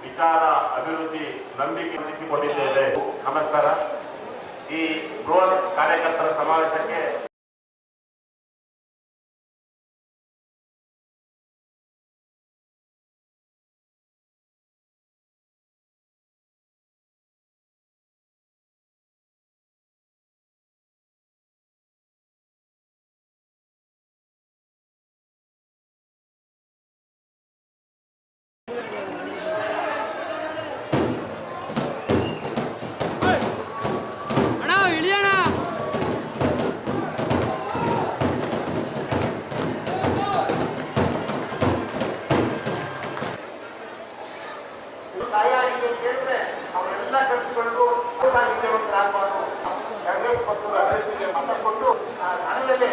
ವಿಚಾರ ಅಭಿವೃದ್ಧಿ ನಂಬಿಕೆ ಹೊಂದಿಸಿಕೊಂಡಿದ್ದೇವೆ. ನಮಸ್ಕಾರ. ಈ ಬೃಹತ್ ಕಾರ್ಯಕರ್ತರ ಸಮಾವೇಶಕ್ಕೆ ತಯಾರಿಗೆ ಕೇಳಿದ್ರೆ ಅವರೆಲ್ಲ ಖರ್ಚುಗಳಿಗೂ ಆಗಬಾರ್ದು. ಕಾಂಗ್ರೆಸ್ ಪಕ್ಷದ ಅಭ್ಯರ್ಥಿಗೆ ಮತ ಕೊಟ್ಟು ಹಣದಲ್ಲೇ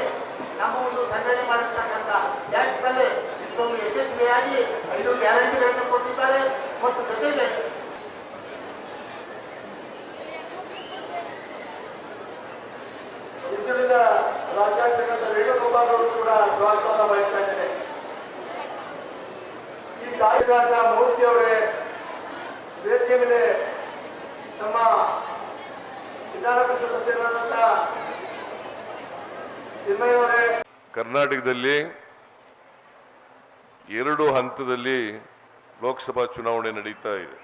ನಮ್ಮ ಒಂದು ಸಂಘಟನೆ ಮಾಡಿರ್ತಕ್ಕಂಥ ಬ್ಯಾಂಕ್ನಲ್ಲೇ ಇಷ್ಟೊಂದು ಯಶಸ್ವಿಯಾಗಿ 5 ಗ್ಯಾರಂಟಿಗಳನ್ನು ಕೊಟ್ಟಿದ್ದಾರೆ. ಮತ್ತು ಜೊತೆಗೆ ಹಿಂದುಳಿದ ರಾಜ್ಯಾಂಗದ ವೇಣುಗೋಪಾಲ್ ಅವರು ಕೂಡ ಸ್ವಾಗತ ಬಯಸ್ತಾ ಇದ್ದಾರೆ. ಈ ಕಾರ್ಯಕ್ರಮ ಮೂರ್ತಿ ಅವರೇ ವೇದಿಕೆ ಮೇಲೆ ನಮ್ಮ ವಿಧಾನ ಪರಿಷತ್ ಸದಸ್ಯರಾದಂಥ ಚಿನ್ಮಯ ಅವರೇ. ಕರ್ನಾಟಕದಲ್ಲಿ 2 ಹಂತದಲ್ಲಿ ಲೋಕಸಭಾ ಚುನಾವಣೆ ನಡೀತಾ ಇದೆ.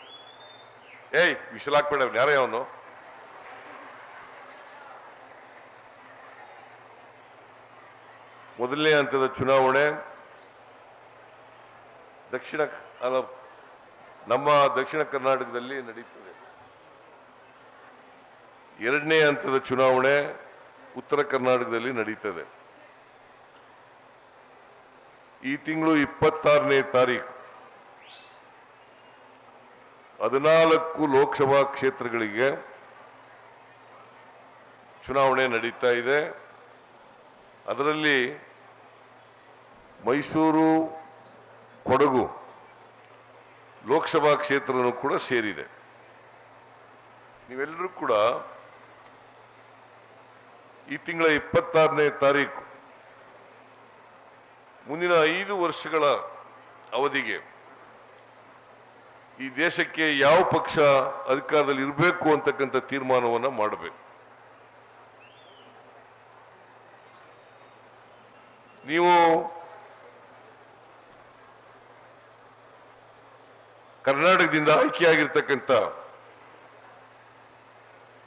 ವಿಶಲಾಕ್ಬೇಡ, ಯಾರೇ ಅವನು. ಮೊದಲನೇ ಹಂತದ ಚುನಾವಣೆ ನಮ್ಮ ದಕ್ಷಿಣ ಕರ್ನಾಟಕದಲ್ಲಿ ನಡೀತದೆ. 2ನೇ ಹಂತದ ಚುನಾವಣೆ ಉತ್ತರ ಕರ್ನಾಟಕದಲ್ಲಿ ನಡೀತದೆ. ಈ ತಿಂಗಳು 26ನೇ ತಾರೀಕು 14 ಲೋಕಸಭಾ ಕ್ಷೇತ್ರಗಳಿಗೆ ಚುನಾವಣೆ ನಡೀತಾ ಇದೆ. ಅದರಲ್ಲಿ ಮೈಸೂರು, ಕೊಡಗು ಲೋಕಸಭಾ ಕ್ಷೇತ್ರನೂ ಕೂಡ ಸೇರಿದೆ. ನೀವೆಲ್ಲರೂ ಕೂಡ ಈ ತಿಂಗಳ 26ನೇ ತಾರೀಕು ಮುಂದಿನ 5 ವರ್ಷಗಳ ಅವಧಿಗೆ ಈ ದೇಶಕ್ಕೆ ಯಾವ ಪಕ್ಷ ಅಧಿಕಾರದಲ್ಲಿ ಇರಬೇಕು ಅಂತಕ್ಕಂಥ ತೀರ್ಮಾನವನ್ನು ಮಾಡಬೇಕು. ನೀವು ಕರ್ನಾಟಕದಿಂದ ಆಯ್ಕೆಯಾಗಿರ್ತಕ್ಕಂಥ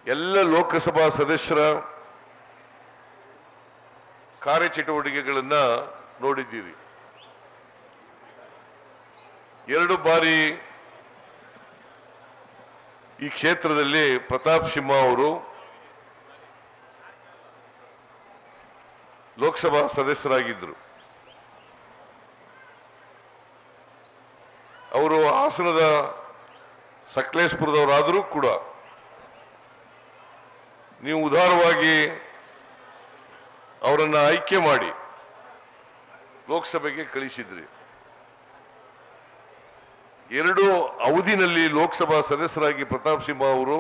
ಎಲ್ಲ ಲೋಕಸಭಾ ಸದಸ್ಯರ ಕಾರ್ಯಚಟುವಟಿಕೆಗಳನ್ನು ನೋಡಿದ್ದೀರಿ. 2 ಬಾರಿ ಈ ಕ್ಷೇತ್ರದಲ್ಲಿ ಪ್ರತಾಪ್ ಸಿಂಹ ಅವರು ಲೋಕಸಭಾ ಸದಸ್ಯರಾಗಿದ್ದರು. ಅವರು ಹಾಸನದ ಸಕಲೇಶಪುರದವರಾದರೂ ಕೂಡ ನೀವು ಉದಾರವಾಗಿ ಅವರನ್ನು ಆಯ್ಕೆ ಮಾಡಿ ಲೋಕಸಭೆಗೆ ಕಳಿಸಿದ್ರಿ. 2 ಅವಧಿನಲ್ಲಿ ಲೋಕಸಭಾ ಸದಸ್ಯರಾಗಿ ಪ್ರತಾಪ್ ಸಿಂಹ ಅವರು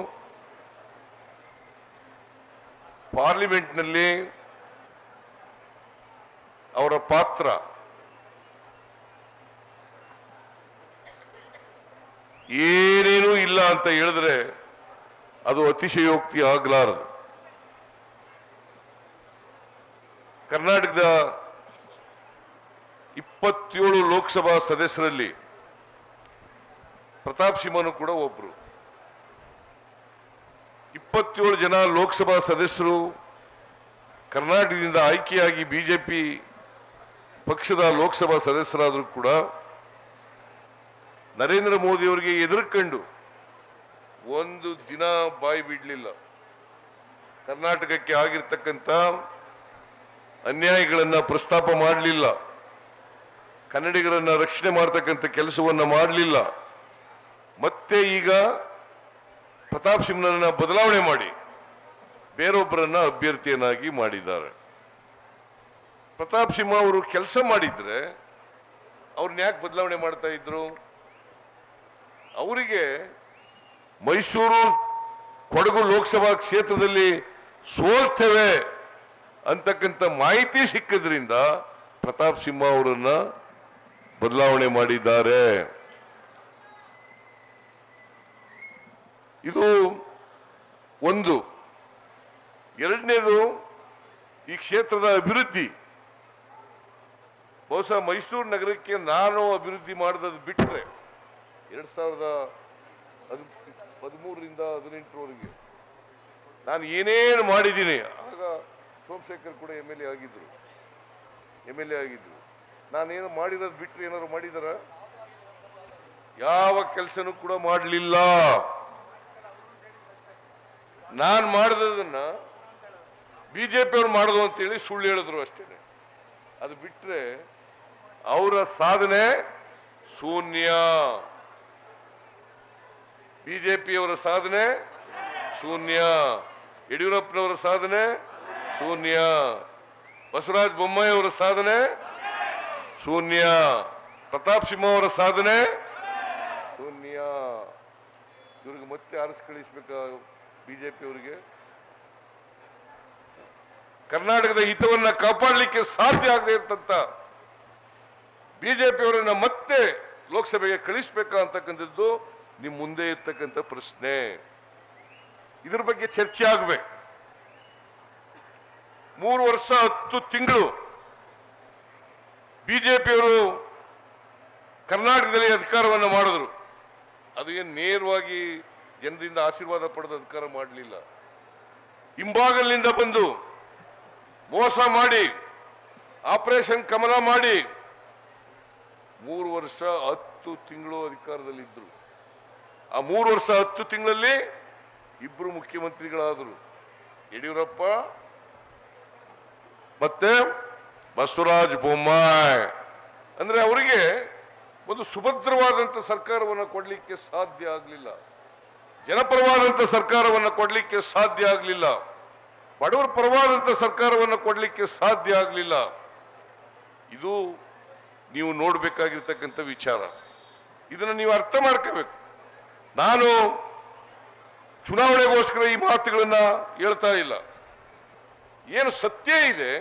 ಪಾರ್ಲಿಮೆಂಟ್ನಲ್ಲಿ ಅವರ ಪಾತ್ರ ಏನೇನೂ ಇಲ್ಲ ಅಂತ ಹೇಳಿದ್ರೆ ಅದು ಅತಿಶಯೋಕ್ತಿ ಆಗಲಾರದು. ಕರ್ನಾಟಕದ 27 ಲೋಕಸಭಾ ಸದಸ್ಯರಲ್ಲಿ ಪ್ರತಾಪ್ ಸಿಂಹನು ಕೂಡ ಒಬ್ರು. 27 ಜನ ಲೋಕಸಭಾ ಸದಸ್ಯರು ಕರ್ನಾಟಕದಿಂದ ಆಯ್ಕೆಯಾಗಿ ಬಿಜೆಪಿ ಪಕ್ಷದ ಲೋಕಸಭಾ ಸದಸ್ಯರಾದರೂ ಕೂಡ ನರೇಂದ್ರ ಮೋದಿ ಅವರಿಗೆ ಎದುರುಕೊಂಡು ಒಂದು ದಿನ ಬಾಯಿ ಬಿಡಲಿಲ್ಲ. ಕರ್ನಾಟಕಕ್ಕೆ ಆಗಿರ್ತಕ್ಕಂಥ ಅನ್ಯಾಯಗಳನ್ನು ಪ್ರಸ್ತಾಪ ಮಾಡಲಿಲ್ಲ. ಕನ್ನಡಿಗರನ್ನ ರಕ್ಷಣೆ ಮಾಡತಕ್ಕಂಥ ಕೆಲಸವನ್ನು ಮಾಡಲಿಲ್ಲ. ಮತ್ತೆ ಈಗ ಪ್ರತಾಪ್ ಸಿಂಹನನ್ನ ಬದಲಾವಣೆ ಮಾಡಿ ಬೇರೊಬ್ಬರನ್ನ ಅಭ್ಯರ್ಥಿಯನ್ನಾಗಿ ಮಾಡಿದ್ದಾರೆ. ಪ್ರತಾಪ್ ಸಿಂಹ ಅವರು ಕೆಲಸ ಮಾಡಿದ್ರೆ ಅವ್ರನ್ನ ಯಾಕೆ ಬದಲಾವಣೆ ಮಾಡ್ತಾ ಇದ್ರು? ಅವರಿಗೆ ಮೈಸೂರು, ಕೊಡಗು ಲೋಕಸಭಾ ಕ್ಷೇತ್ರದಲ್ಲಿ ಸೋಲ್ತೇವೆ ಅಂತಕ್ಕಂಥ ಮಾಹಿತಿ ಸಿಕ್ಕಿದ್ರಿಂದ ಪ್ರತಾಪ್ ಸಿಂಹ ಅವರನ್ನ ಬದಲಾವಣೆ ಮಾಡಿದ್ದಾರೆ. ಇದು ಒಂದು. ಎರಡನೇದು, ಈ ಕ್ಷೇತ್ರದ ಅಭಿವೃದ್ಧಿ. ಬಹುಶಃ ಮೈಸೂರು ನಗರಕ್ಕೆ ನಾನು ಅಭಿವೃದ್ಧಿ ಮಾಡಿದ್ದು ಬಿಟ್ಟರೆ 2013ರಿಂದ 18ರವರೆಗೆ ನಾನು ಏನೇನು ಮಾಡಿದ್ದೀನಿ. ಆಗ ಸೋಮಶೇಖರ್ ಕೂಡ ಎಮ್ ಎಲ್ ಎ ಆಗಿದ್ರು. ನಾನೇನು ಮಾಡಿರೋದು ಬಿಟ್ಟರೆ ಏನಾದ್ರು ಮಾಡಿದಾರ? ಯಾವ ಕೆಲಸನೂ ಕೂಡ ಮಾಡಲಿಲ್ಲ. ನಾನು ಮಾಡಿದನ್ನ ಬಿಜೆಪಿ ಅವ್ರು ಮಾಡೋದು ಅಂತೇಳಿ ಸುಳ್ಳು ಹೇಳಿದ್ರು ಅಷ್ಟೇ. ಅದು ಬಿಟ್ಟರೆ ಅವರ ಸಾಧನೆ ಶೂನ್ಯ. ಬಿಜೆಪಿಯವರ ಸಾಧನೆ ಶೂನ್ಯ, ಯಡಿಯೂರಪ್ಪನವರ ಸಾಧನೆ ಶೂನ್ಯ, ಬಸವರಾಜ ಬೊಮ್ಮಾಯಿ ಅವರ ಸಾಧನೆ ಶೂನ್ಯ, ಪ್ರತಾಪ್ ಸಿಂಹ ಅವರ ಸಾಧನೆ ಶೂನ್ಯ. ಇವ್ರಿಗೆ ಮತ್ತೆ ಆರಿಸಿ ಕಳಿಸ್ಬೇಕ ಬಿಜೆಪಿ ಅವರಿಗೆ? ಕರ್ನಾಟಕದ ಹಿತವನ್ನ ಕಾಪಾಡಲಿಕ್ಕೆ ಸಾಧ್ಯ ಆಗದೆ ಇರ್ತಂತ ಬಿಜೆಪಿ ಅವರನ್ನ ಮತ್ತೆ ಲೋಕಸಭೆಗೆ ಕಳಿಸ್ಬೇಕಾ ಅಂತಕ್ಕಂಥದ್ದು ನಿಮ್ ಮುಂದೆ ಇರ್ತಕ್ಕಂಥ ಪ್ರಶ್ನೆ. ಇದ್ರ ಬಗ್ಗೆ ಚರ್ಚೆ ಆಗ್ಬೇಕು. 3 ವರ್ಷ 10 ತಿಂಗಳು ಬಿಜೆಪಿಯವರು ಕರ್ನಾಟಕದಲ್ಲಿ ಅಧಿಕಾರವನ್ನು ಮಾಡಿದ್ರು. ಅದು ಏನು ನೇರವಾಗಿ ಜನರಿಂದ ಆಶೀರ್ವಾದ ಪಡೆದ ಅಧಿಕಾರ ಮಾಡಲಿಲ್ಲ. ಹಿಂಬಾಗಲಿನಿಂದ ಬಂದು ಮೋಸ ಮಾಡಿ, ಆಪರೇಷನ್ ಕಮಲ ಮಾಡಿ 3 ವರ್ಷ 10 ತಿಂಗಳು ಅಧಿಕಾರದಲ್ಲಿದ್ದರು. ಆ 3 ವರ್ಷ 10 ತಿಂಗಳಲ್ಲಿ 2 ಮುಖ್ಯಮಂತ್ರಿಗಳಾದರು, ಯಡಿಯೂರಪ್ಪ ಮತ್ತೆ ಬಸವರಾಜ ಬೊಮ್ಮಾಯಿ. ಅಂದ್ರೆ ಅವರಿಗೆ ಒಂದು ಸುಭದ್ರವಾದಂಥ ಸರ್ಕಾರವನ್ನು ಕೊಡಲಿಕ್ಕೆ ಸಾಧ್ಯ ಆಗಲಿಲ್ಲ, ಜನಪರವಾದಂಥ ಸರ್ಕಾರವನ್ನು ಕೊಡಲಿಕ್ಕೆ ಸಾಧ್ಯ ಆಗಲಿಲ್ಲ, ಬಡವರ ಪರವಾದಂಥ ಸರ್ಕಾರವನ್ನು ಕೊಡಲಿಕ್ಕೆ ಸಾಧ್ಯ ಆಗಲಿಲ್ಲ. ಇದು ನೀವು ನೋಡಬೇಕಾಗಿರ್ತಕ್ಕಂಥ ವಿಚಾರ. ಇದನ್ನು ನೀವು ಅರ್ಥ ಮಾಡ್ಕೋಬೇಕು. ನಾನು ಚುನಾವಣೆಗೋಸ್ಕರ ಈ ಮಾತುಗಳನ್ನ ಹೇಳ್ತಾ ಇಲ್ಲ. ಏನು ಸತ್ಯ ಇದೆ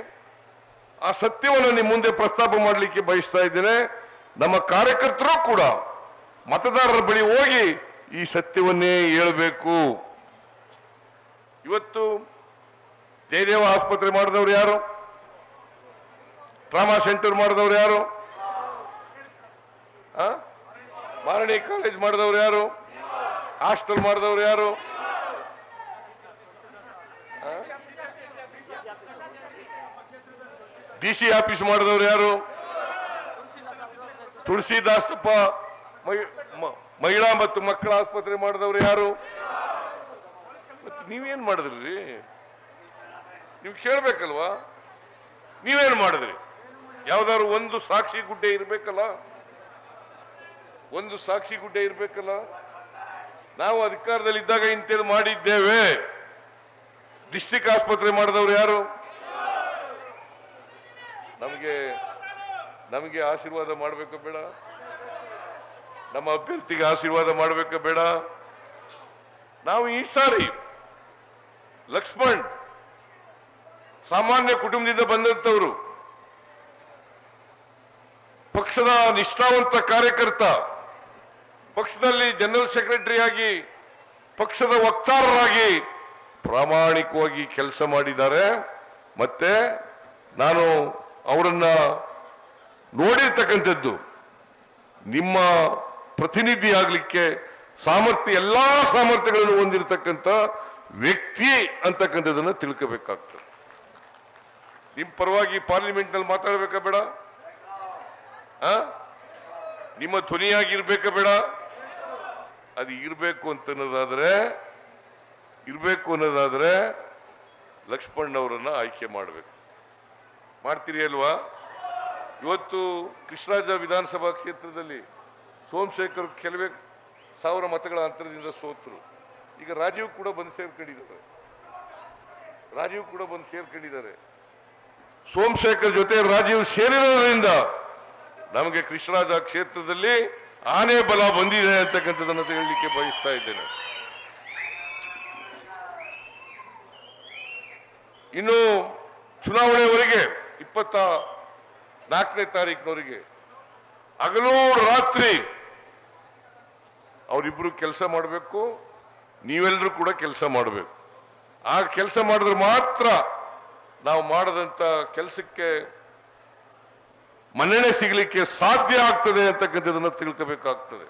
ಆ ಸತ್ಯವನ್ನು ನಿಮ್ಮ ಮುಂದೆ ಪ್ರಸ್ತಾಪ ಮಾಡಲಿಕ್ಕೆ ಬಯಸ್ತಾ ಇದ್ದೇನೆ. ನಮ್ಮ ಕಾರ್ಯಕರ್ತರು ಕೂಡ ಮತದಾರರ ಬಳಿ ಹೋಗಿ ಈ ಸತ್ಯವನ್ನೇ ಹೇಳಬೇಕು. ಇವತ್ತು ಜಯದೇವ ಆಸ್ಪತ್ರೆ ಮಾಡಿದವರು ಯಾರು? ಟ್ರಾಮಾ ಸೆಂಟರ್ ಮಾಡಿದವರು ಯಾರು? ಮಾರಣಿ ಕಾಲೇಜ್ ಮಾಡಿದವರು ಯಾರು? ಹಾಸ್ಟೆಲ್ ಮಾಡಿದವರು ಯಾರು? ಡಿಸಿ ಆಫೀಸ್ ಮಾಡಿದವರು ಯಾರು? ತುಳಸಿದಾಸಪ್ಪ ಮಹಿಳಾ ಮತ್ತು ಮಕ್ಕಳ ಆಸ್ಪತ್ರೆ ಮಾಡಿದವರು ಯಾರು? ಮತ್ತೆ ನೀವೇನ್ ಮಾಡಿದ್ರಿ? ನೀವು ಕೇಳ್ಬೇಕಲ್ವಾ? ನೀವೇನು ಮಾಡಿದ್ರಿ? ಯಾವ್ದಾದ್ರು ಒಂದು ಸಾಕ್ಷಿ ಗುಡ್ಡೆ ಇರ್ಬೇಕಲ್ಲ, ಒಂದು ಸಾಕ್ಷಿ ಗುಡ್ಡೆ ಇರ್ಬೇಕಲ್ಲ. ನಾವು ಅಧಿಕಾರದಲ್ಲಿದ್ದಾಗ ಇಂಥದ್ದು ಮಾಡಿದ್ದೇವೆ. ಡಿಸ್ಟ್ರಿಕ್ಟ್ ಆಸ್ಪತ್ರೆ ಮಾಡಿದವರು ಯಾರು? ನಮಗೆ ಆಶೀರ್ವಾದ ಮಾಡಬೇಕು ಬೇಡ? ನಮ್ಮ ಅಭ್ಯರ್ಥಿಗೆ ಆಶೀರ್ವಾದ ಮಾಡಬೇಕು ಬೇಡ? ನಾವು ಈ ಸಾರಿ ಲಕ್ಷ್ಮಣ್ ಸಾಮಾನ್ಯ ಕುಟುಂಬದಿಂದ ಬಂದಂತವರು, ಪಕ್ಷದ ನಿಷ್ಠಾವಂತ ಕಾರ್ಯಕರ್ತ, ಪಕ್ಷದಲ್ಲಿ ಜನರಲ್ ಸೆಕ್ರೆಟರಿ ಆಗಿ, ಪಕ್ಷದ ವಕ್ತಾರರಾಗಿ ಪ್ರಾಮಾಣಿಕವಾಗಿ ಕೆಲಸ ಮಾಡಿದ್ದಾರೆ. ಮತ್ತೆ ನಾನು ಅವರನ್ನ ನೋಡಿರ್ತಕ್ಕಂಥದ್ದು. ನಿಮ್ಮ ಪ್ರತಿನಿಧಿ ಆಗಲಿಕ್ಕೆ ಸಾಮರ್ಥ್ಯ, ಎಲ್ಲಾ ಸಾಮರ್ಥ್ಯಗಳನ್ನು ಹೊಂದಿರತಕ್ಕಂಥ ವ್ಯಕ್ತಿ ಅಂತಕ್ಕಂಥದ್ದನ್ನು ತಿಳ್ಕೋಬೇಕಾಗ್ತದೆ. ನಿಮ್ಮ ಪರವಾಗಿ ಪಾರ್ಲಿಮೆಂಟ್ ನಲ್ಲಿ ಮಾತಾಡಬೇಕಾ ಬೇಡ? ನಿಮ್ಮ ಧ್ವನಿಯಾಗಿರ್ಬೇಕಾ ಬೇಡ? ಅದು ಇರಬೇಕು ಅನ್ನೋದಾದ್ರೆ ಲಕ್ಷ್ಮಣ್ ಅವರನ್ನ ಆಯ್ಕೆ ಮಾಡಬೇಕು. ಮಾಡ್ತೀರಿ ಅಲ್ವಾ? ಇವತ್ತು ಕೃಷ್ಣರಾಜ ವಿಧಾನಸಭಾ ಕ್ಷೇತ್ರದಲ್ಲಿ ಸೋಮಶೇಖರ್ ಕೆಲವೇ 1000 ಮತಗಳ ಅಂತರದಿಂದ ಸೋತರು. ಈಗ ರಾಜೀವ್ ಕೂಡ ಬಂದು ಸೇರ್ಕೊಂಡಿದ್ದಾರೆ. ಸೋಮಶೇಖರ್ ಜೊತೆ ರಾಜೀವ್ ಸೇರಿರೋದ್ರಿಂದ ನಮಗೆ ಕೃಷ್ಣರಾಜ ಕ್ಷೇತ್ರದಲ್ಲಿ ಆನೆ ಬಲ ಬಂದಿದೆ ಅಂತಕ್ಕಂಥದ್ದನ್ನು ಹೇಳಲಿಕ್ಕೆ ಬಯಸ್ತಾ ಇದ್ದೇನೆ. ಇನ್ನು ಚುನಾವಣೆವರೆಗೆ 24ನೇ ತಾರೀಕಿನವರೆಗೆ ಹಗಲು ರಾತ್ರಿ ಅವರಿಬ್ರು ಕೆಲಸ ಮಾಡಬೇಕು. ನೀವೆಲ್ಲರೂ ಕೂಡ ಕೆಲಸ ಮಾಡಬೇಕು. ಆ ಕೆಲಸ ಮಾಡಿದ್ರೆ ಮಾತ್ರ ನಾವು ಮಾಡದಂತ ಕೆಲಸಕ್ಕೆ ಮನ್ನಣೆ ಸಿಗಲಿಕ್ಕೆ ಸಾಧ್ಯ ಆಗ್ತದೆ ಅಂತಕ್ಕಂಥದ್ದನ್ನು ತಿಳ್ಕೋಬೇಕಾಗ್ತದೆ.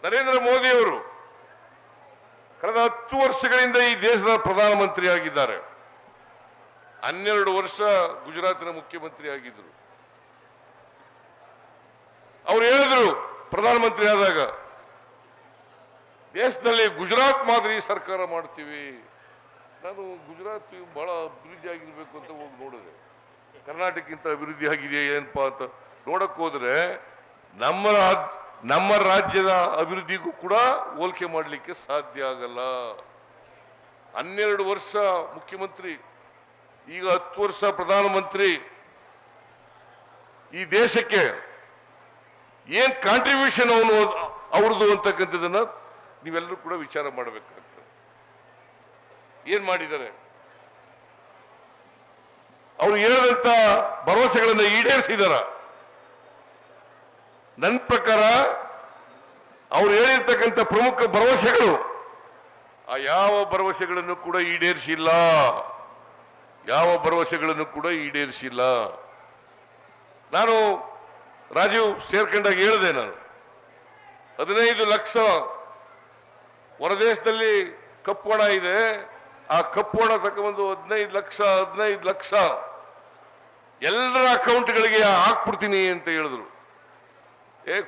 ನರೇಂದ್ರ ಮೋದಿ ಅವರು ಕಳೆದ 10 ವರ್ಷಗಳಿಂದ ಈ ದೇಶದ ಪ್ರಧಾನಮಂತ್ರಿ ಆಗಿದ್ದಾರೆ. 12 ವರ್ಷ ಗುಜರಾತಿನ ಮುಖ್ಯಮಂತ್ರಿ ಆಗಿದ್ರು. ಅವ್ರು ಹೇಳಿದ್ರು ಪ್ರಧಾನಮಂತ್ರಿ ಆದಾಗ, ದೇಶದಲ್ಲಿ ಗುಜರಾತ್ ಮಾದರಿ ಸರ್ಕಾರ ಮಾಡ್ತೀವಿ. ನಾನು ಗುಜರಾತ್ ಬಹಳ ಅಭಿವೃದ್ಧಿ ಆಗಿರ್ಬೇಕು ಅಂತ ಹೋಗಿ ನೋಡಿದೆ. ಕರ್ನಾಟಕಕ್ಕಿಂತ ಅಭಿವೃದ್ಧಿ ಆಗಿದೆ ಏನಪ್ಪಾ ಅಂತ ನೋಡಕ್ ಹೋದ್ರೆ ನಮ್ಮ ರಾಜ್ಯದ ಅಭಿವೃದ್ಧಿಗೂ ಕೂಡ ಹೋಲಿಕೆ ಮಾಡಲಿಕ್ಕೆ ಸಾಧ್ಯ ಆಗಲ್ಲ. 12 ವರ್ಷ ಮುಖ್ಯಮಂತ್ರಿ, ಈಗ 10 ವರ್ಷ ಪ್ರಧಾನಮಂತ್ರಿ. ಈ ದೇಶಕ್ಕೆ ಏನ್ ಕಾಂಟ್ರಿಬ್ಯೂಷನ್ ಅವ್ರದ್ದು ಅಂತಕ್ಕಂಥದ್ದನ್ನ ನೀವೆಲ್ಲರೂ ಕೂಡ ವಿಚಾರ ಮಾಡಬೇಕಾಗ್ತದೆ. ಏನ್ ಮಾಡಿದ್ದಾರೆ? ಅವ್ರು ಹೇಳಿದಂತ ಭರವಸೆಗಳನ್ನು ಈಡೇರಿಸಿದಾರ? ನನ್ನ ಪ್ರಕಾರ ಅವ್ರು ಹೇಳಿರ್ತಕ್ಕಂಥ ಪ್ರಮುಖ ಭರವಸೆಗಳು ಯಾವ ಭರವಸೆಗಳನ್ನು ಕೂಡ ಈಡೇರಿಸಿಲ್ಲ. ಯಾವ ಭರವಸೆಗಳನ್ನು ಕೂಡ ಈಡೇರಿಸಿಲ್ಲ. ನಾನು ರಾಜೀವ್ ಸೇರ್ಕೊಂಡಾಗ ಹೇಳಿದೆ, ನಾನು 15 ಲಕ್ಷ ಹೊರದೇಶದಲ್ಲಿ ಕಪ್ಪು ಹಣ ಇದೆ, ಆ ಕಪ್ಪು ಹಣ ತಗೊಂಡು 15 ಲಕ್ಷ ಎಲ್ಲರ ಅಕೌಂಟ್ಗಳಿಗೆ ಹಾಕ್ಬಿಡ್ತೀನಿ ಅಂತ ಹೇಳಿದ್ರು.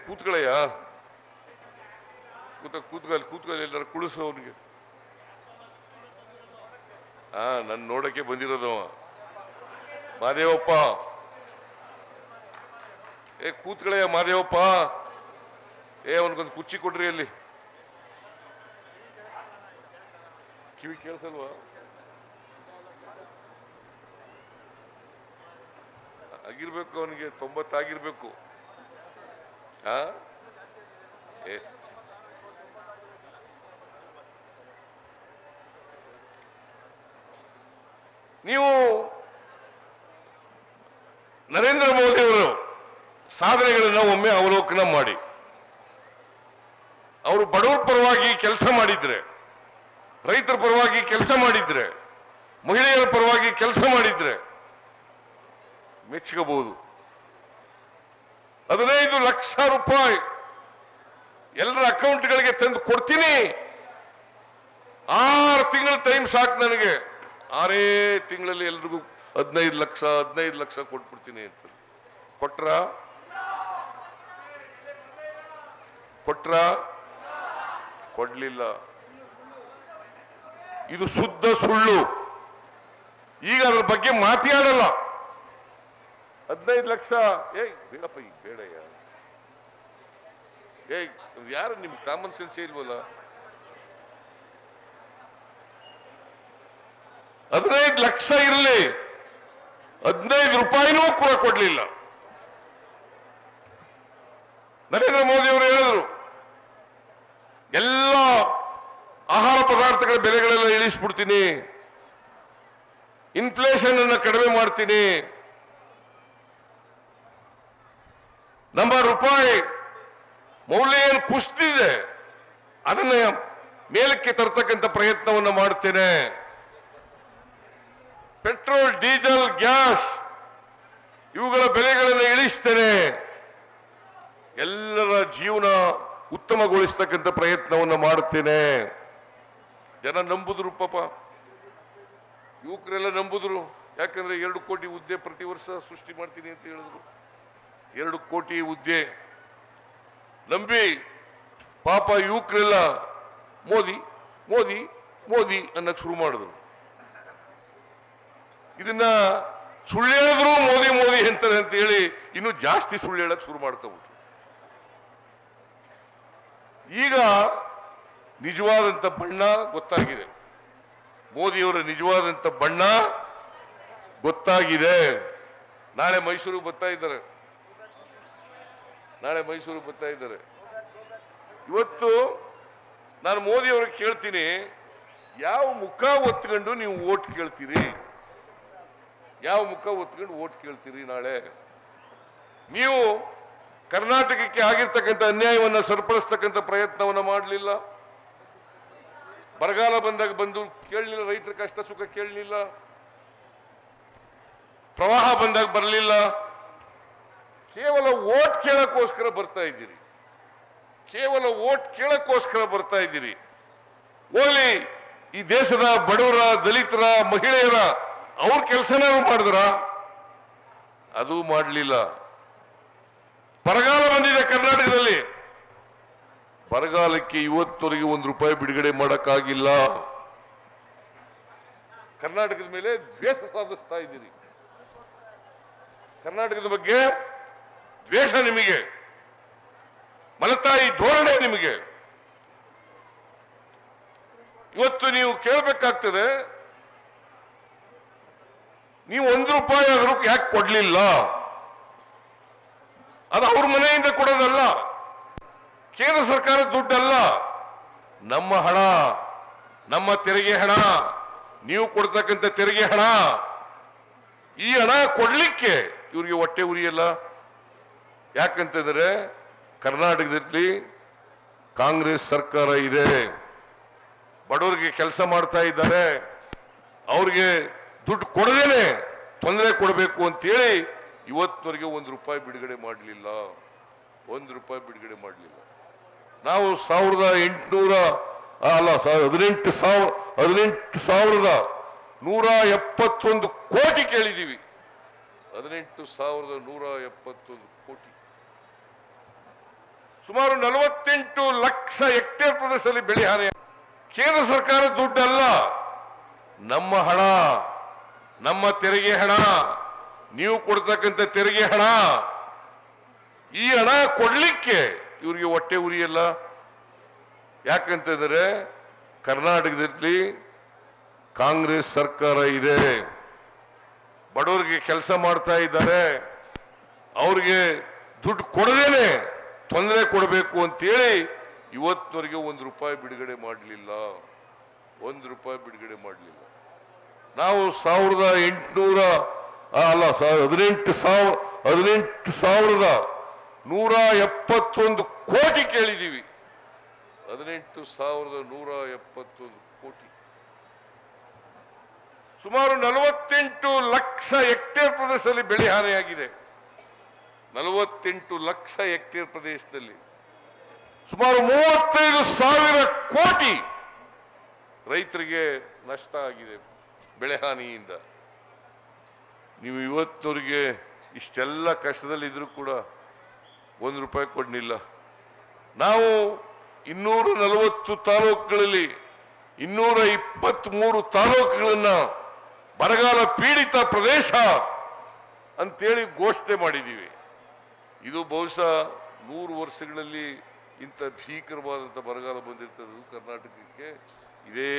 ಕೂತ್ಕೊಳ್ಳಯ್ಯ, ಕೂತ್ಕೊಳ್ಳಿ ಎಲ್ಲರ ಕುಳಿಸು ಅವನಿಗೆ. ನನ್ನ ನೋಡಕ್ಕೆ ಬಂದಿರೋದು ಮಾದೇವಪ್ಪ. ಕೂತ್ಕೊಳ್ಳಯ್ಯ ಮಾದೇವಪ್ಪ. ಅವನಿಗೊಂದು ಕುರ್ಚಿ ಕೊಡ್ರಿ. ಅಲ್ಲಿ ಕಿವಿ ಕೇಳಿಸಲ್ವಾ? ಆಗಿರ್ಬೇಕು, ಅವನಿಗೆ 90 ಆಗಿರ್ಬೇಕು. ನೀವು ನರೇಂದ್ರ ಮೋದಿ ಅವರು ಸಾಧನೆಗಳನ್ನು ಒಮ್ಮೆ ಅವಲೋಕನ ಮಾಡಿ. ಅವರು ಬಡವರ ಪರವಾಗಿ ಕೆಲಸ ಮಾಡಿದ್ರೆ, ರೈತರ ಪರವಾಗಿ ಕೆಲಸ ಮಾಡಿದ್ರೆ, ಮಹಿಳೆಯರ ಪರವಾಗಿ ಕೆಲಸ ಮಾಡಿದ್ರೆ ಮೆಚ್ಚಬಹುದು. 15 ಲಕ್ಷ ರೂಪಾಯಿ ಎಲ್ಲರ ಅಕೌಂಟ್ಗಳಿಗೆ ತಂದು ಕೊಡ್ತೀನಿ. 6 ತಿಂಗಳ ಟೈಮ್ ಸಾಕು ನನಗೆ. 6 ತಿಂಗಳಲ್ಲಿ ಎಲ್ರಿಗೂ 15 ಲಕ್ಷ ಕೊಟ್ಬಿಡ್ತೀನಿ ಅಂತ ಕೊಟ್ರ ಕೊಡ್ಲಿಲ್ಲ. ಇದು ಶುದ್ಧ ಸುಳ್ಳು. ಈಗ ಅದ್ರ ಬಗ್ಗೆ ಮಾತಾಡಲ್ಲ. 15 ಲಕ್ಷ ಬೇಡಪ್ಪ, ಈಗ ಬೇಡಯ್ಯ. ಯಾರು ನಿಮ್ ಕಾಮನ್ ಸೆನ್ಸ್ ಇಲ್ವಲ್ಲ? 15 ಲಕ್ಷ ಇರಲಿ, 15 ರೂಪಾಯಿನೂ ಕೂಡ ಕೊಡ್ಲಿಲ್ಲ. ನರೇಂದ್ರ ಮೋದಿ ಅವರು ಹೇಳಿದ್ರು, ಎಲ್ಲ ಆಹಾರ ಪದಾರ್ಥಗಳ ಬೆಲೆಗಳೆಲ್ಲ ಇಳಿಸ್ಬಿಡ್ತೀನಿ, ಇನ್ಫ್ಲೇಷನ್ ಅನ್ನು ಕಡಿಮೆ ಮಾಡ್ತೀನಿ, ನಮ್ಮ ರೂಪಾಯಿ ಮೌಲ್ಯ ಏನು ಕುಸಿದಿದೆ ಅದನ್ನ ಮೇಲಕ್ಕೆ ತರ್ತಕ್ಕಂಥ ಪ್ರಯತ್ನವನ್ನು ಮಾಡ್ತೇನೆ, ಪೆಟ್ರೋಲ್, ಡೀಸೆಲ್, ಗ್ಯಾಸ್ ಇವುಗಳ ಬೆಲೆಗಳನ್ನು ಇಳಿಸ್ತೇನೆ, ಎಲ್ಲರ ಜೀವನ ಉತ್ತಮಗೊಳಿಸ್ತಕ್ಕಂಥ ಪ್ರಯತ್ನವನ್ನು ಮಾಡುತ್ತೇನೆ. ಜನ ನಂಬುದ್ರು, ಪಾಪ ಯುವಕರೆಲ್ಲ ನಂಬುದ್ರು. ಯಾಕಂದ್ರೆ 2 ಕೋಟಿ ಹುದ್ದೆ ಪ್ರತಿ ವರ್ಷ ಸೃಷ್ಟಿ ಮಾಡ್ತೀನಿ ಅಂತ ಹೇಳಿದ್ರು. 2 ಕೋಟಿ ಹುದ್ದೆ ನಂಬಿ ಪಾಪ ಯುವಕರೆಲ್ಲ ಮೋದಿ ಮೋದಿ ಮೋದಿ ಅನ್ನಕ್ಕೆ ಶುರು ಮಾಡಿದ್ರು. ಇದನ್ನ ಸುಳ್ಳು ಹೇಳಿದ್ರು ಮೋದಿ ಮೋದಿ ಅಂತಾರೆ ಅಂತ ಹೇಳಿ ಇನ್ನು ಜಾಸ್ತಿ ಸುಳ್ಳು ಹೇಳಕ್ ಶುರು ಮಾಡ್ಕೋಬಿಟ್ರು. ಈಗ ನಿಜವಾದಂತ ಬಣ್ಣ ಗೊತ್ತಾಗಿದೆ. ಮೋದಿಯವರ ನಿಜವಾದಂತ ಬಣ್ಣ ಗೊತ್ತಾಗಿದೆ. ನಾಳೆ ಮೈಸೂರಿಗೆ ಬರ್ತಾ ಇದ್ದಾರೆ. ಇವತ್ತು ನಾನು ಮೋದಿ ಅವ್ರಿಗೆ ಕೇಳ್ತೀನಿ, ಯಾವ ಮುಖ ಒತ್ಕೊಂಡು ನೀವು ಓಟ್ ಕೇಳ್ತೀರಿ? ಯಾವ ಮುಖ ಒತ್ಕೊಂಡು ಓಟ್ ಕೇಳ್ತೀರಿ? ನಾಳೆ ನೀವು ಕರ್ನಾಟಕಕ್ಕೆ ಆಗಿರ್ತಕ್ಕಂಥ ಅನ್ಯಾಯವನ್ನು ಸರಿಪಡಿಸ್ತಕ್ಕಂಥ ಪ್ರಯತ್ನವನ್ನು ಮಾಡಲಿಲ್ಲ. ಬರಗಾಲ ಬಂದಾಗ ಬಂದು ಕೇಳಲಿಲ್ಲ, ರೈತರ ಕಷ್ಟ ಸುಖ ಕೇಳಲಿಲ್ಲ. ಪ್ರವಾಹ ಬಂದಾಗ ಬರಲಿಲ್ಲ. ಕೇವಲ ಓಟ್ ಕೇಳಕ್ಕೋಸ್ಕರ ಬರ್ತಾ ಇದ್ದೀರಿ. ಕೇವಲ ಓಟ್ ಕೇಳಕ್ಕೋಸ್ಕರ ಬರ್ತಾ ಇದ್ದೀರಿ. ಹೋಗ್ಲಿ, ಈ ದೇಶದ ಬಡವರ, ದಲಿತರ, ಮಹಿಳೆಯರ ಅವ್ರ ಕೆಲಸನಾದ್ರು ಮಾಡಿದ್ರ? ಅದು ಮಾಡಲಿಲ್ಲ. ಬರಗಾಲ ಬಂದಿದೆ ಕರ್ನಾಟಕದಲ್ಲಿ. ಬರಗಾಲಕ್ಕೆ ಇವತ್ತವರೆಗೆ ₹1 ಬಿಡುಗಡೆ ಮಾಡಕ್ಕಾಗಿಲ್ಲ. ಕರ್ನಾಟಕದ ಮೇಲೆ ದ್ವೇಷ ಸಾಧಿಸ್ತಾ ಇದ್ದೀರಿ. ಕರ್ನಾಟಕದ ಬಗ್ಗೆ ದ್ವೇಷ ನಿಮಗೆ, ಮಲತಾಯಿ ಧೋರಣೆ ನಿಮಗೆ. ಇವತ್ತು ನೀವು ಕೇಳಬೇಕಾಗ್ತದೆ, ನೀವು ₹1 ಆದರೂ ಯಾಕೆ ಕೊಡ್ಲಿಲ್ಲ? ಅದು ಅವ್ರ ಮನೆಯಿಂದ ಕೊಡೋದಲ್ಲ, ಕೇಂದ್ರ ಸರ್ಕಾರದ ದುಡ್ಡಲ್ಲ, ನಮ್ಮ ಹಣ, ನಮ್ಮ ತೆರಿಗೆ ಹಣ, ನೀವು ಕೊಡ್ತಕ್ಕಂಥ ತೆರಿಗೆ ಹಣ. ಈ ಹಣ ಕೊಡ್ಲಿಕ್ಕೆ ಇವ್ರಿಗೆ ಹೊಟ್ಟೆ ಉರಿಯಲ್ಲ. ಯಾಕಂತಂದ್ರೆ ಕರ್ನಾಟಕದಲ್ಲಿ ಕಾಂಗ್ರೆಸ್ ಸರ್ಕಾರ ಇದೆ, ಬಡವರಿಗೆ ಕೆಲಸ ಮಾಡ್ತಾ ಇದ್ದಾರೆ, ಅವ್ರಿಗೆ ದುಡ್ಡು ಕೊಡದೇನೆ ತೊಂದರೆ ಕೊಡಬೇಕು ಅಂತೇಳಿ ಇವತ್ತಿನವರೆಗೆ ₹1 ಬಿಡುಗಡೆ ಮಾಡಲಿಲ್ಲ. ₹1 ಬಿಡುಗಡೆ ಮಾಡಲಿಲ್ಲ. ನಾವು 18,171 ಕೋಟಿ ಕೇಳಿದ್ದೀವಿ. 18,171 ಕೋಟಿ. ಸುಮಾರು 48 ಲಕ್ಷ ಹೆಕ್ಟೇರ್ ಪ್ರದೇಶದಲ್ಲಿ ಬೆಳೆ ಹಾನಿ. ಕೇಂದ್ರ ಸರ್ಕಾರದ ದುಡ್ಡಲ್ಲ, ನಮ್ಮ ಹಣ, ನಮ್ಮ ತೆರಿಗೆ ಹಣ, ನೀವು ಕೊಡ್ತಕ್ಕಂಥ ತೆರಿಗೆ ಹಣ. ಈ ಹಣ ಕೊಡ್ಲಿಕ್ಕೆ ಇವ್ರಿಗೆ ಹೊಟ್ಟೆ ಉರಿಯಲ್ಲ. ಯಾಕಂತಂದ್ರೆ ಕರ್ನಾಟಕದಲ್ಲಿ ಕಾಂಗ್ರೆಸ್ ಸರ್ಕಾರ ಇದೆ, ಬಡವರಿಗೆ ಕೆಲಸ ಮಾಡ್ತಾ ಇದ್ದಾರೆ, ಅವ್ರಿಗೆ ದುಡ್ಡು ಕೊಡದೇನೆ ತೊಂದರೆ ಕೊಡಬೇಕು ಅಂತೇಳಿ ಇವತ್ತಿನವರೆಗೆ ₹1 ಬಿಡುಗಡೆ ಮಾಡಲಿಲ್ಲ. ₹1 ಬಿಡುಗಡೆ ಮಾಡಲಿಲ್ಲ. ನಾವು 18,171 ಕೋಟಿ ಕೇಳಿದ್ದೀವಿ. 18,171 ಕೋಟಿ. ಸುಮಾರು 48 ಲಕ್ಷ ಹೆಕ್ಟೇರ್ ಪ್ರದೇಶದಲ್ಲಿ ಬೆಳೆ ಹಾನಿಯಾಗಿದೆ. 48 ಲಕ್ಷ ಹೆಕ್ಟೇರ್ ಪ್ರದೇಶದಲ್ಲಿ ಸುಮಾರು 35,000 ಕೋಟಿ ರೈತರಿಗೆ ನಷ್ಟ ಆಗಿದೆ ಬೆಳೆ ಹಾನಿಯಿಂದ. ನೀವು ಇವತ್ತಿನವರೆಗೆ ಇಷ್ಟೆಲ್ಲ ಕಷ್ಟದಲ್ಲಿದ್ರೂ ಕೂಡ ₹1 ಕೊಡ್ಲಿಲ್ಲ. ನಾವು 240 ತಾಲೂಕುಗಳಲ್ಲಿ 223 ತಾಲೂಕುಗಳನ್ನ ಬರಗಾಲ ಪೀಡಿತ ಪ್ರದೇಶ ಅಂತೇಳಿ ಘೋಷಣೆ ಮಾಡಿದ್ದೀವಿ. ಇದು ಬಹುಶಃ 100 ವರ್ಷಗಳಲ್ಲಿ ಇಂಥ ಭೀಕರವಾದಂಥ ಬರಗಾಲ ಬಂದಿರ್ತದೆ ಕರ್ನಾಟಕಕ್ಕೆ. ಇದೇ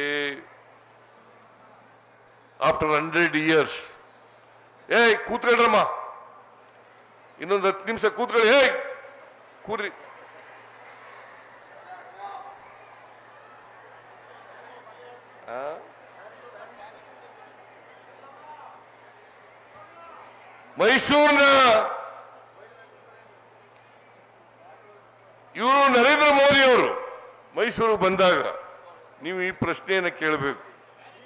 ಆಫ್ಟರ್ 100 years. ಕೂತ್ಕೊಳ್ರಮ್ಮ, ಇನ್ನೊಂದು 10 ನಿಮಿಷ ಕೂತ್ಕೊಳ್ಳಿ. ಕೂರ್ರಿ. ಮೈಸೂರಿನ ಇವರು ನರೇಂದ್ರ ಮೋದಿ ಅವರು ಮೈಸೂರು ಬಂದಾಗ ನೀವು ಈ ಪ್ರಶ್ನೆಯನ್ನು ಕೇಳಬೇಕು.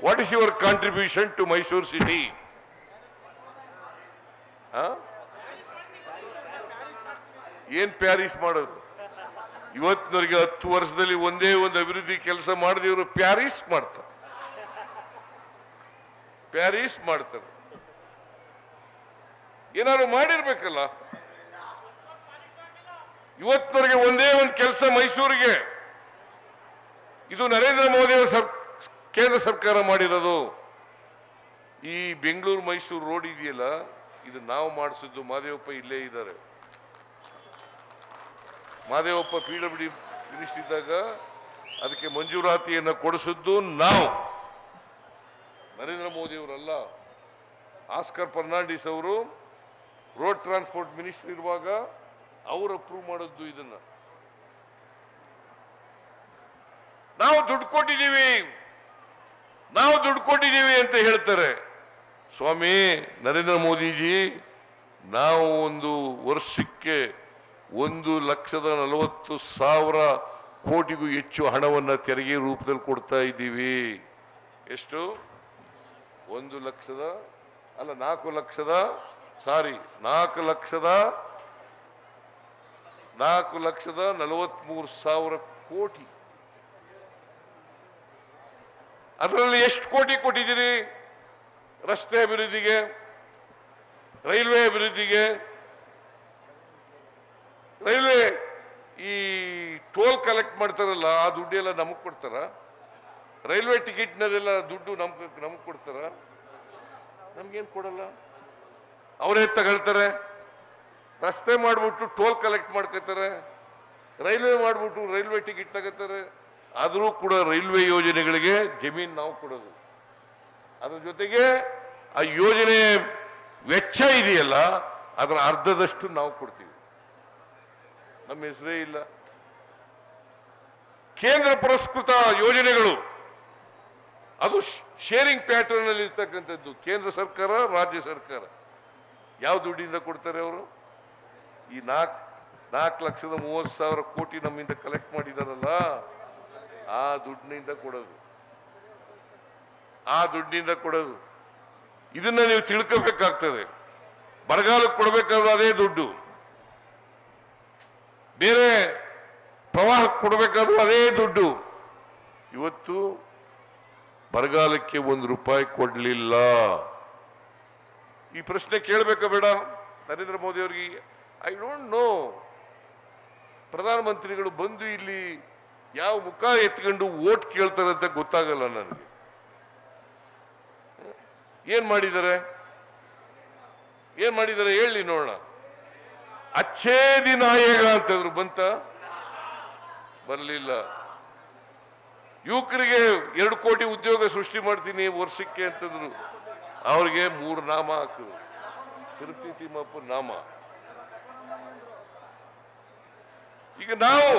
What is your contribution to Mysuru city? ಏನ್ ಪ್ಯಾರಿಸ್ ಮಾಡೋದು? ಇವತ್ತಿನವರೆಗೆ 10 ವರ್ಷದಲ್ಲಿ ಒಂದೇ ಒಂದು ಅಭಿವೃದ್ಧಿ ಕೆಲಸ ಮಾಡಿದವರು ಪ್ಯಾರಿಸ್ ಮಾಡ್ತಾರೆ. ಪ್ಯಾರಿಸ್ ಮಾಡ್ತಾರೆ. ಏನಾದ್ರು ಮಾಡಿರ್ಬೇಕಲ್ಲ. ಇವತ್ತಿನವರೆಗೆ ಒಂದೇ ಒಂದು ಕೆಲಸ ಮೈಸೂರಿಗೆ. ಇದು ನರೇಂದ್ರ ಮೋದಿ ಕೇಂದ್ರ ಸರ್ಕಾರ ಮಾಡಿರೋದು. ಈ ಬೆಂಗಳೂರು ಮೈಸೂರು ರೋಡ್ ಇದೆಯಲ್ಲ, ಇದು ನಾವು ಮಾಡಿಸಿದ್ದು. ಮಾದೇವಪ್ಪ ಇಲ್ಲೇ ಇದ್ದಾರೆ. ಮಾದೇವಪ್ಪ PWD ಮಿನಿಸ್ಟರ್ ಇದ್ದಾಗ ಅದಕ್ಕೆ ಮಂಜೂರಾತಿಯನ್ನು ಕೊಡಿಸಿದ್ದು ನಾವು, ನರೇಂದ್ರ ಮೋದಿ ಅವರಲ್ಲ. ಆಸ್ಕರ್ ಫರ್ನಾಂಡಿಸ್ ಅವರು ರೋಡ್ ಟ್ರಾನ್ಸ್ಪೋರ್ಟ್ ಮಿನಿಸ್ಟರ್ ಇರುವಾಗ ಅವರು ಅಪ್ರೂವ್ ಮಾಡಿದ್ದು. ಇದನ್ನ ನಾವು ದುಡ್ಡು ಕೊಟ್ಟಿದ್ದೀವಿ ಅಂತ ಹೇಳ್ತಾರೆ. ಸ್ವಾಮಿ ನರೇಂದ್ರ ಮೋದಿಜಿ, ನಾವು ಒಂದು ವರ್ಷಕ್ಕೆ 1,40,000 ಕೋಟಿಗೂ ಹೆಚ್ಚು ಹಣವನ್ನು ತೆರಿಗೆ ರೂಪದಲ್ಲಿ ಕೊಡ್ತಾ ಇದ್ದೀವಿ. ಎಷ್ಟು? 4,43,000 ಕೋಟಿ. ಅದರಲ್ಲಿ ಎಷ್ಟು ಕೋಟಿ ಕೊಟ್ಟಿದ್ದೀರಿ ರಸ್ತೆ ಅಭಿವೃದ್ಧಿಗೆ, ರೈಲ್ವೆ ಅಭಿವೃದ್ಧಿಗೆ? ರೈಲ್ವೆ ಈ ಟೋಲ್ ಕಲೆಕ್ಟ್ ಮಾಡ್ತಾರಲ್ಲ, ಆ ದುಡ್ಡೆಲ್ಲ ನಮಗ್ ಕೊಡ್ತಾರ? ರೈಲ್ವೆ ಟಿಕೆಟ್ನದೆಲ್ಲ ದುಡ್ಡು ನಮಗ್ ಕೊಡ್ತಾರ? ನಮ್ಗೇನು ಕೊಡಲ್ಲ, ಅವರೇ ತಗೊಳ್ತಾರೆ. ರಸ್ತೆ ಮಾಡ್ಬಿಟ್ಟು ಟೋಲ್ ಕಲೆಕ್ಟ್ ಮಾಡ್ಕೋತಾರೆ, ರೈಲ್ವೆ ಮಾಡ್ಬಿಟ್ಟು ರೈಲ್ವೆ ಟಿಕೆಟ್ ತಗೋತಾರೆ. ಆದರೂ ಕೂಡ ರೈಲ್ವೆ ಯೋಜನೆಗಳಿಗೆ ಜಮೀನು ನಾವು ಕೊಡೋದು. ಅದ್ರ ಜೊತೆಗೆ ಆ ಯೋಜನೆ ವೆಚ್ಚ ಇದೆಯಲ್ಲ, ಅದರ ಅರ್ಧದಷ್ಟು ನಾವು ಕೊಡ್ತೀವಿ. ನಮ್ಮ ಹೆಸರೇ ಇಲ್ಲ. ಕೇಂದ್ರ ಪುರಸ್ಕೃತ ಯೋಜನೆಗಳು ಅದು ಶೇರಿಂಗ್ ಪ್ಯಾಟರ್ನ್ ಅಲ್ಲಿ ಇರ್ತಕ್ಕಂಥದ್ದು. ಕೇಂದ್ರ ಸರ್ಕಾರ, ರಾಜ್ಯ ಸರ್ಕಾರ ಯಾವ ದುಡ್ಡಿಂದ ಕೊಡ್ತಾರೆ ಅವರು? ಈ 4,30,000 ಕೋಟಿ ನಮ್ಮಿಂದ ಕಲೆಕ್ಟ್ ಮಾಡಿದಾರಲ್ಲ, ಆ ದುಡ್ಡಿನಿಂದ ಕೊಡೋದು. ಇದನ್ನ ನೀವು ತಿಳ್ಕೋಬೇಕಾಗ್ತದೆ. ಬರಗಾಲಕ್ಕೆ ಕೊಡಬೇಕಾದ್ರೂ ಅದೇ ದುಡ್ಡು, ಬೇರೆ ಪ್ರವಾಹಕ್ಕೆ ಕೊಡಬೇಕಾದ್ರೂ ಅದೇ ದುಡ್ಡು. ಇವತ್ತು ಬರಗಾಲಕ್ಕೆ ₹1 ಕೊಡಲಿಲ್ಲ. ಈ ಪ್ರಶ್ನೆ ಕೇಳಬೇಕಾ ಬೇಡ ನರೇಂದ್ರ ಮೋದಿ ಅವರಿಗೆ? I don't know. ಪ್ರಧಾನಮಂತ್ರಿಗಳು ಬಂದು ಇಲ್ಲಿ ಯಾವ ಮುಖ ಎತ್ಕೊಂಡು ಓಟ್ ಕೇಳ್ತಾರೆ ಅಂತ ಗೊತ್ತಾಗಲ್ಲ ನನಗೆ. ಏನ್ ಮಾಡಿದ್ದಾರೆ ಹೇಳಿ ನೋಡೋಣ. ಅಚ್ಚೇ ದಿನ ಆಯೇಗ ಅಂತಂದ್ರು, ಬಂತ? ಬರಲಿಲ್ಲ. ಯುವಕರಿಗೆ 2 ಕೋಟಿ ಉದ್ಯೋಗ ಸೃಷ್ಟಿ ಮಾಡ್ತೀನಿ ವರ್ಷಕ್ಕೆ ಅಂತಂದ್ರು, ಅವ್ರಿಗೆ 3 ನಾಮ ಹಾಕಿದ್ರು. ತಿರುಪತಿ ತಿಮ್ಮಪ್ಪ ನಾಮ. ಈಗ ನಾವು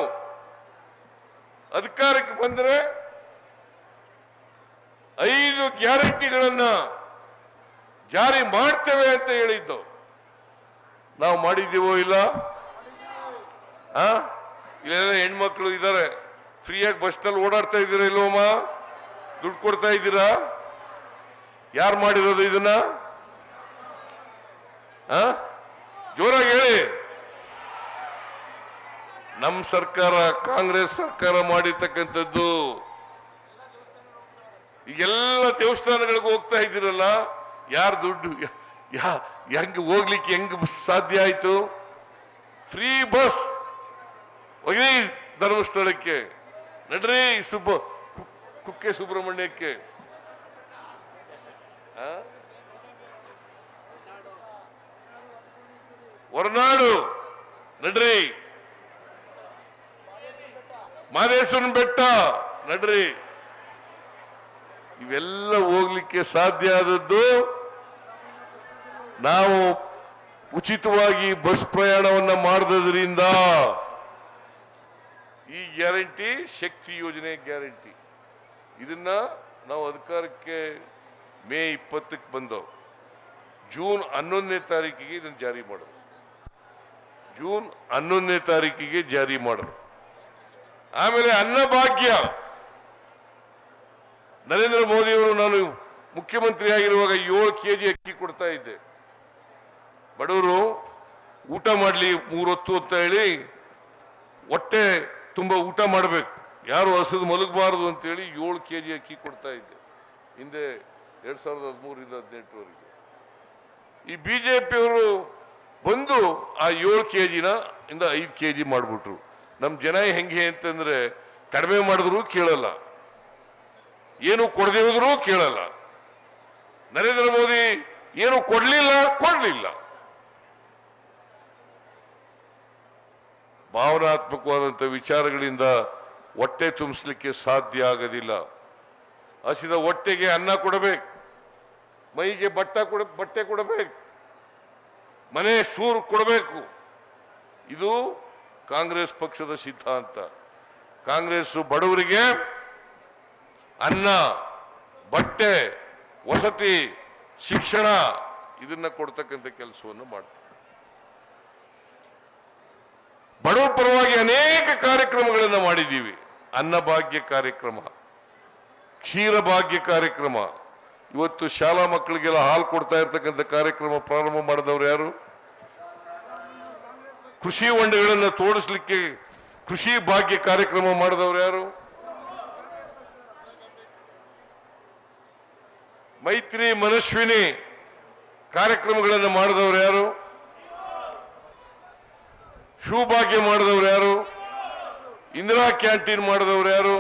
ಅಧಿಕಾರಕ್ಕೆ ಬಂದರೆ 5 ಗ್ಯಾರಂಟಿಗಳನ್ನ ಜಾರಿ ಮಾಡ್ತೇವೆ ಅಂತ ಹೇಳಿದ್ದು. ನಾವು ಮಾಡಿದ್ದೀವೋ ಇಲ್ಲ? ಇಲ್ಲೆಲ್ಲ ಹೆಣ್ಮಕ್ಳು ಇದ್ದಾರೆ, ಫ್ರೀಯಾಗಿ ಬಸ್ನಲ್ಲಿ ಓಡಾಡ್ತಾ ಇದ್ದೀರಾ ಇಲ್ವಮ್ಮ? ದುಡ್ಡು ಕೊಡ್ತಾ ಇದ್ದೀರಾ? ಯಾರು ಮಾಡಿರೋದು ಇದನ್ನ? ಜೋರಾಗಿ ಹೇಳಿ. ನಮ್ಮ ಸರ್ಕಾರ, ಕಾಂಗ್ರೆಸ್ ಸರ್ಕಾರ ಮಾಡಿರ್ತಕ್ಕಂಥದ್ದು. ಈಗೆಲ್ಲ ದೇವಸ್ಥಾನಗಳಿಗೆ ಹೋಗ್ತಾ ಇದ್ದೀರಲ್ಲ, ಯಾರು ದುಡ್ಡು ಹೆಂಗ್ ಹೋಗ್ಲಿಕ್ಕೆ ಹೆಂಗ್ ಸಾಧ್ಯ ಆಯ್ತು? ಫ್ರೀ ಬಸ್ ಹೋಗಿ ಧರ್ಮಸ್ಥಳಕ್ಕೆ ನಡ್ರಿ, ಕುಕ್ಕೆ ಸುಬ್ರಹ್ಮಣ್ಯಕ್ಕೆ. ಹೊರನಾಡು ನಡ್ರಿ, ಮಾದೇಶ್ವರನ ಬೆಟ್ಟ ನಡ್ರಿ. ಇವೆಲ್ಲ ಹೋಗ್ಲಿಕ್ಕೆ ಸಾಧ್ಯ ಆದದ್ದು ನಾವು ಉಚಿತವಾಗಿ ಬಸ್ ಪ್ರಯಾಣವನ್ನ ಮಾಡದ್ರಿಂದ. ಈ ಗ್ಯಾರಂಟಿ ಶಕ್ತಿ ಯೋಜನೆ ಗ್ಯಾರಂಟಿ. ಇದನ್ನ ನಾವು ಅಧಿಕಾರಕ್ಕೆ ಮೇ 20ಕ್ಕೆ ಬಂದವು. ಜೂನ್ 11ನೇ ತಾರೀಕಿಗೆ ಇದನ್ನು ಜಾರಿ ಮಾಡೋದು. ಜೂನ್ 11ನೇ ತಾರೀಕಿಗೆ ಜಾರಿ ಮಾಡೋದು. ಆಮೇಲೆ ಅನ್ನಭಾಗ್ಯ. ನರೇಂದ್ರ ಮೋದಿಯವರು ನಾನು ಮುಖ್ಯಮಂತ್ರಿ ಆಗಿರುವಾಗ 7 kg ಅಕ್ಕಿ ಕೊಡ್ತಾ ಇದ್ದೆ. ಬಡವರು ಊಟ ಮಾಡಲಿ 3 ಹೊತ್ತು ಅಂತ ಹೇಳಿ, ಹೊಟ್ಟೆ ತುಂಬಾ ಊಟ ಮಾಡಬೇಕು, ಯಾರು ಹಸಿದು ಮಲಗಬಾರದು ಅಂತೇಳಿ 7 kg ಅಕ್ಕಿ ಕೊಡ್ತಾ ಇದ್ದೆ ಹಿಂದೆ 2013ರಿಂದ 2018ವರೆಗೆ. ಈ ಬಿಜೆಪಿಯವರು ಬಂದು ಆ 7 kgನ 5 kg ಮಾಡಿಬಿಟ್ರು. ನಮ್ಮ ಜನ ಹೆಂಗೆ ಅಂತಂದ್ರೆ, ಕಡಿಮೆ ಮಾಡಿದ್ರು ಕೇಳಲ್ಲ, ಏನು ಕೊಡದೆ ಹೋದ್ರೂ ಕೇಳಲ್ಲ. ನರೇಂದ್ರ ಮೋದಿ ಏನು ಕೊಡ್ಲಿಲ್ಲ. ಭಾವನಾತ್ಮಕವಾದಂಥ ವಿಚಾರಗಳಿಂದ ಹೊಟ್ಟೆ ತುಂಬಿಸ್ಲಿಕ್ಕೆ ಸಾಧ್ಯ ಆಗೋದಿಲ್ಲ. ಹಸಿದ ಹೊಟ್ಟೆಗೆ ಅನ್ನ ಕೊಡಬೇಕು, ಮೈಗೆ ಬಟ್ಟೆ ಕೊಡಬೇಕು, ಮನೆ ಸೂರು ಕೊಡಬೇಕು. ಇದು ಕಾಂಗ್ರೆಸ್ ಪಕ್ಷದ ಸಿದ್ಧಾಂತ. ಕಾಂಗ್ರೆಸ್ ಬಡವರಿಗೆ ಅನ್ನ, ಬಟ್ಟೆ, ವಸತಿ, ಶಿಕ್ಷಣ ಇದನ್ನ ಕೊಡ್ತಕ್ಕಂಥ ಕೆಲಸವನ್ನು ಮಾಡ್ತಾರೆ. ಬಡವರ ಪರವಾಗಿ ಅನೇಕ ಕಾರ್ಯಕ್ರಮಗಳನ್ನು ಮಾಡಿದ್ದೀವಿ. ಅನ್ನಭಾಗ್ಯ ಕಾರ್ಯಕ್ರಮ, ಕ್ಷೀರಭಾಗ್ಯ ಕಾರ್ಯಕ್ರಮ, ಇವತ್ತು ಶಾಲಾ ಮಕ್ಕಳಿಗೆಲ್ಲ ಹಾಲು ಕೊಡ್ತಾ ಇರ್ತಕ್ಕಂಥ ಕಾರ್ಯಕ್ರಮ ಪ್ರಾರಂಭ ಮಾಡಿದವರು ಯಾರು? ಕೃಷಿ ಹೊಂಡಗಳನ್ನು ತೋಡಿಸ್ಲಿಕ್ಕೆ ಕೃಷಿ ಭಾಗ್ಯ ಕಾರ್ಯಕ್ರಮ ಮಾಡಿದವರು ಯಾರು? ಮೈತ್ರಿ ಮನಸ್ವಿನಿ ಕಾರ್ಯಕ್ರಮಗಳನ್ನು ಮಾಡಿದವರು ಯಾರು? ಶಿವಭಾಗ್ಯ ಮಾಡಿದವರು ಯಾರು? ಇಂದಿರಾ ಕ್ಯಾಂಟೀನ್ ಮಾಡಿದವರು ಯಾರು?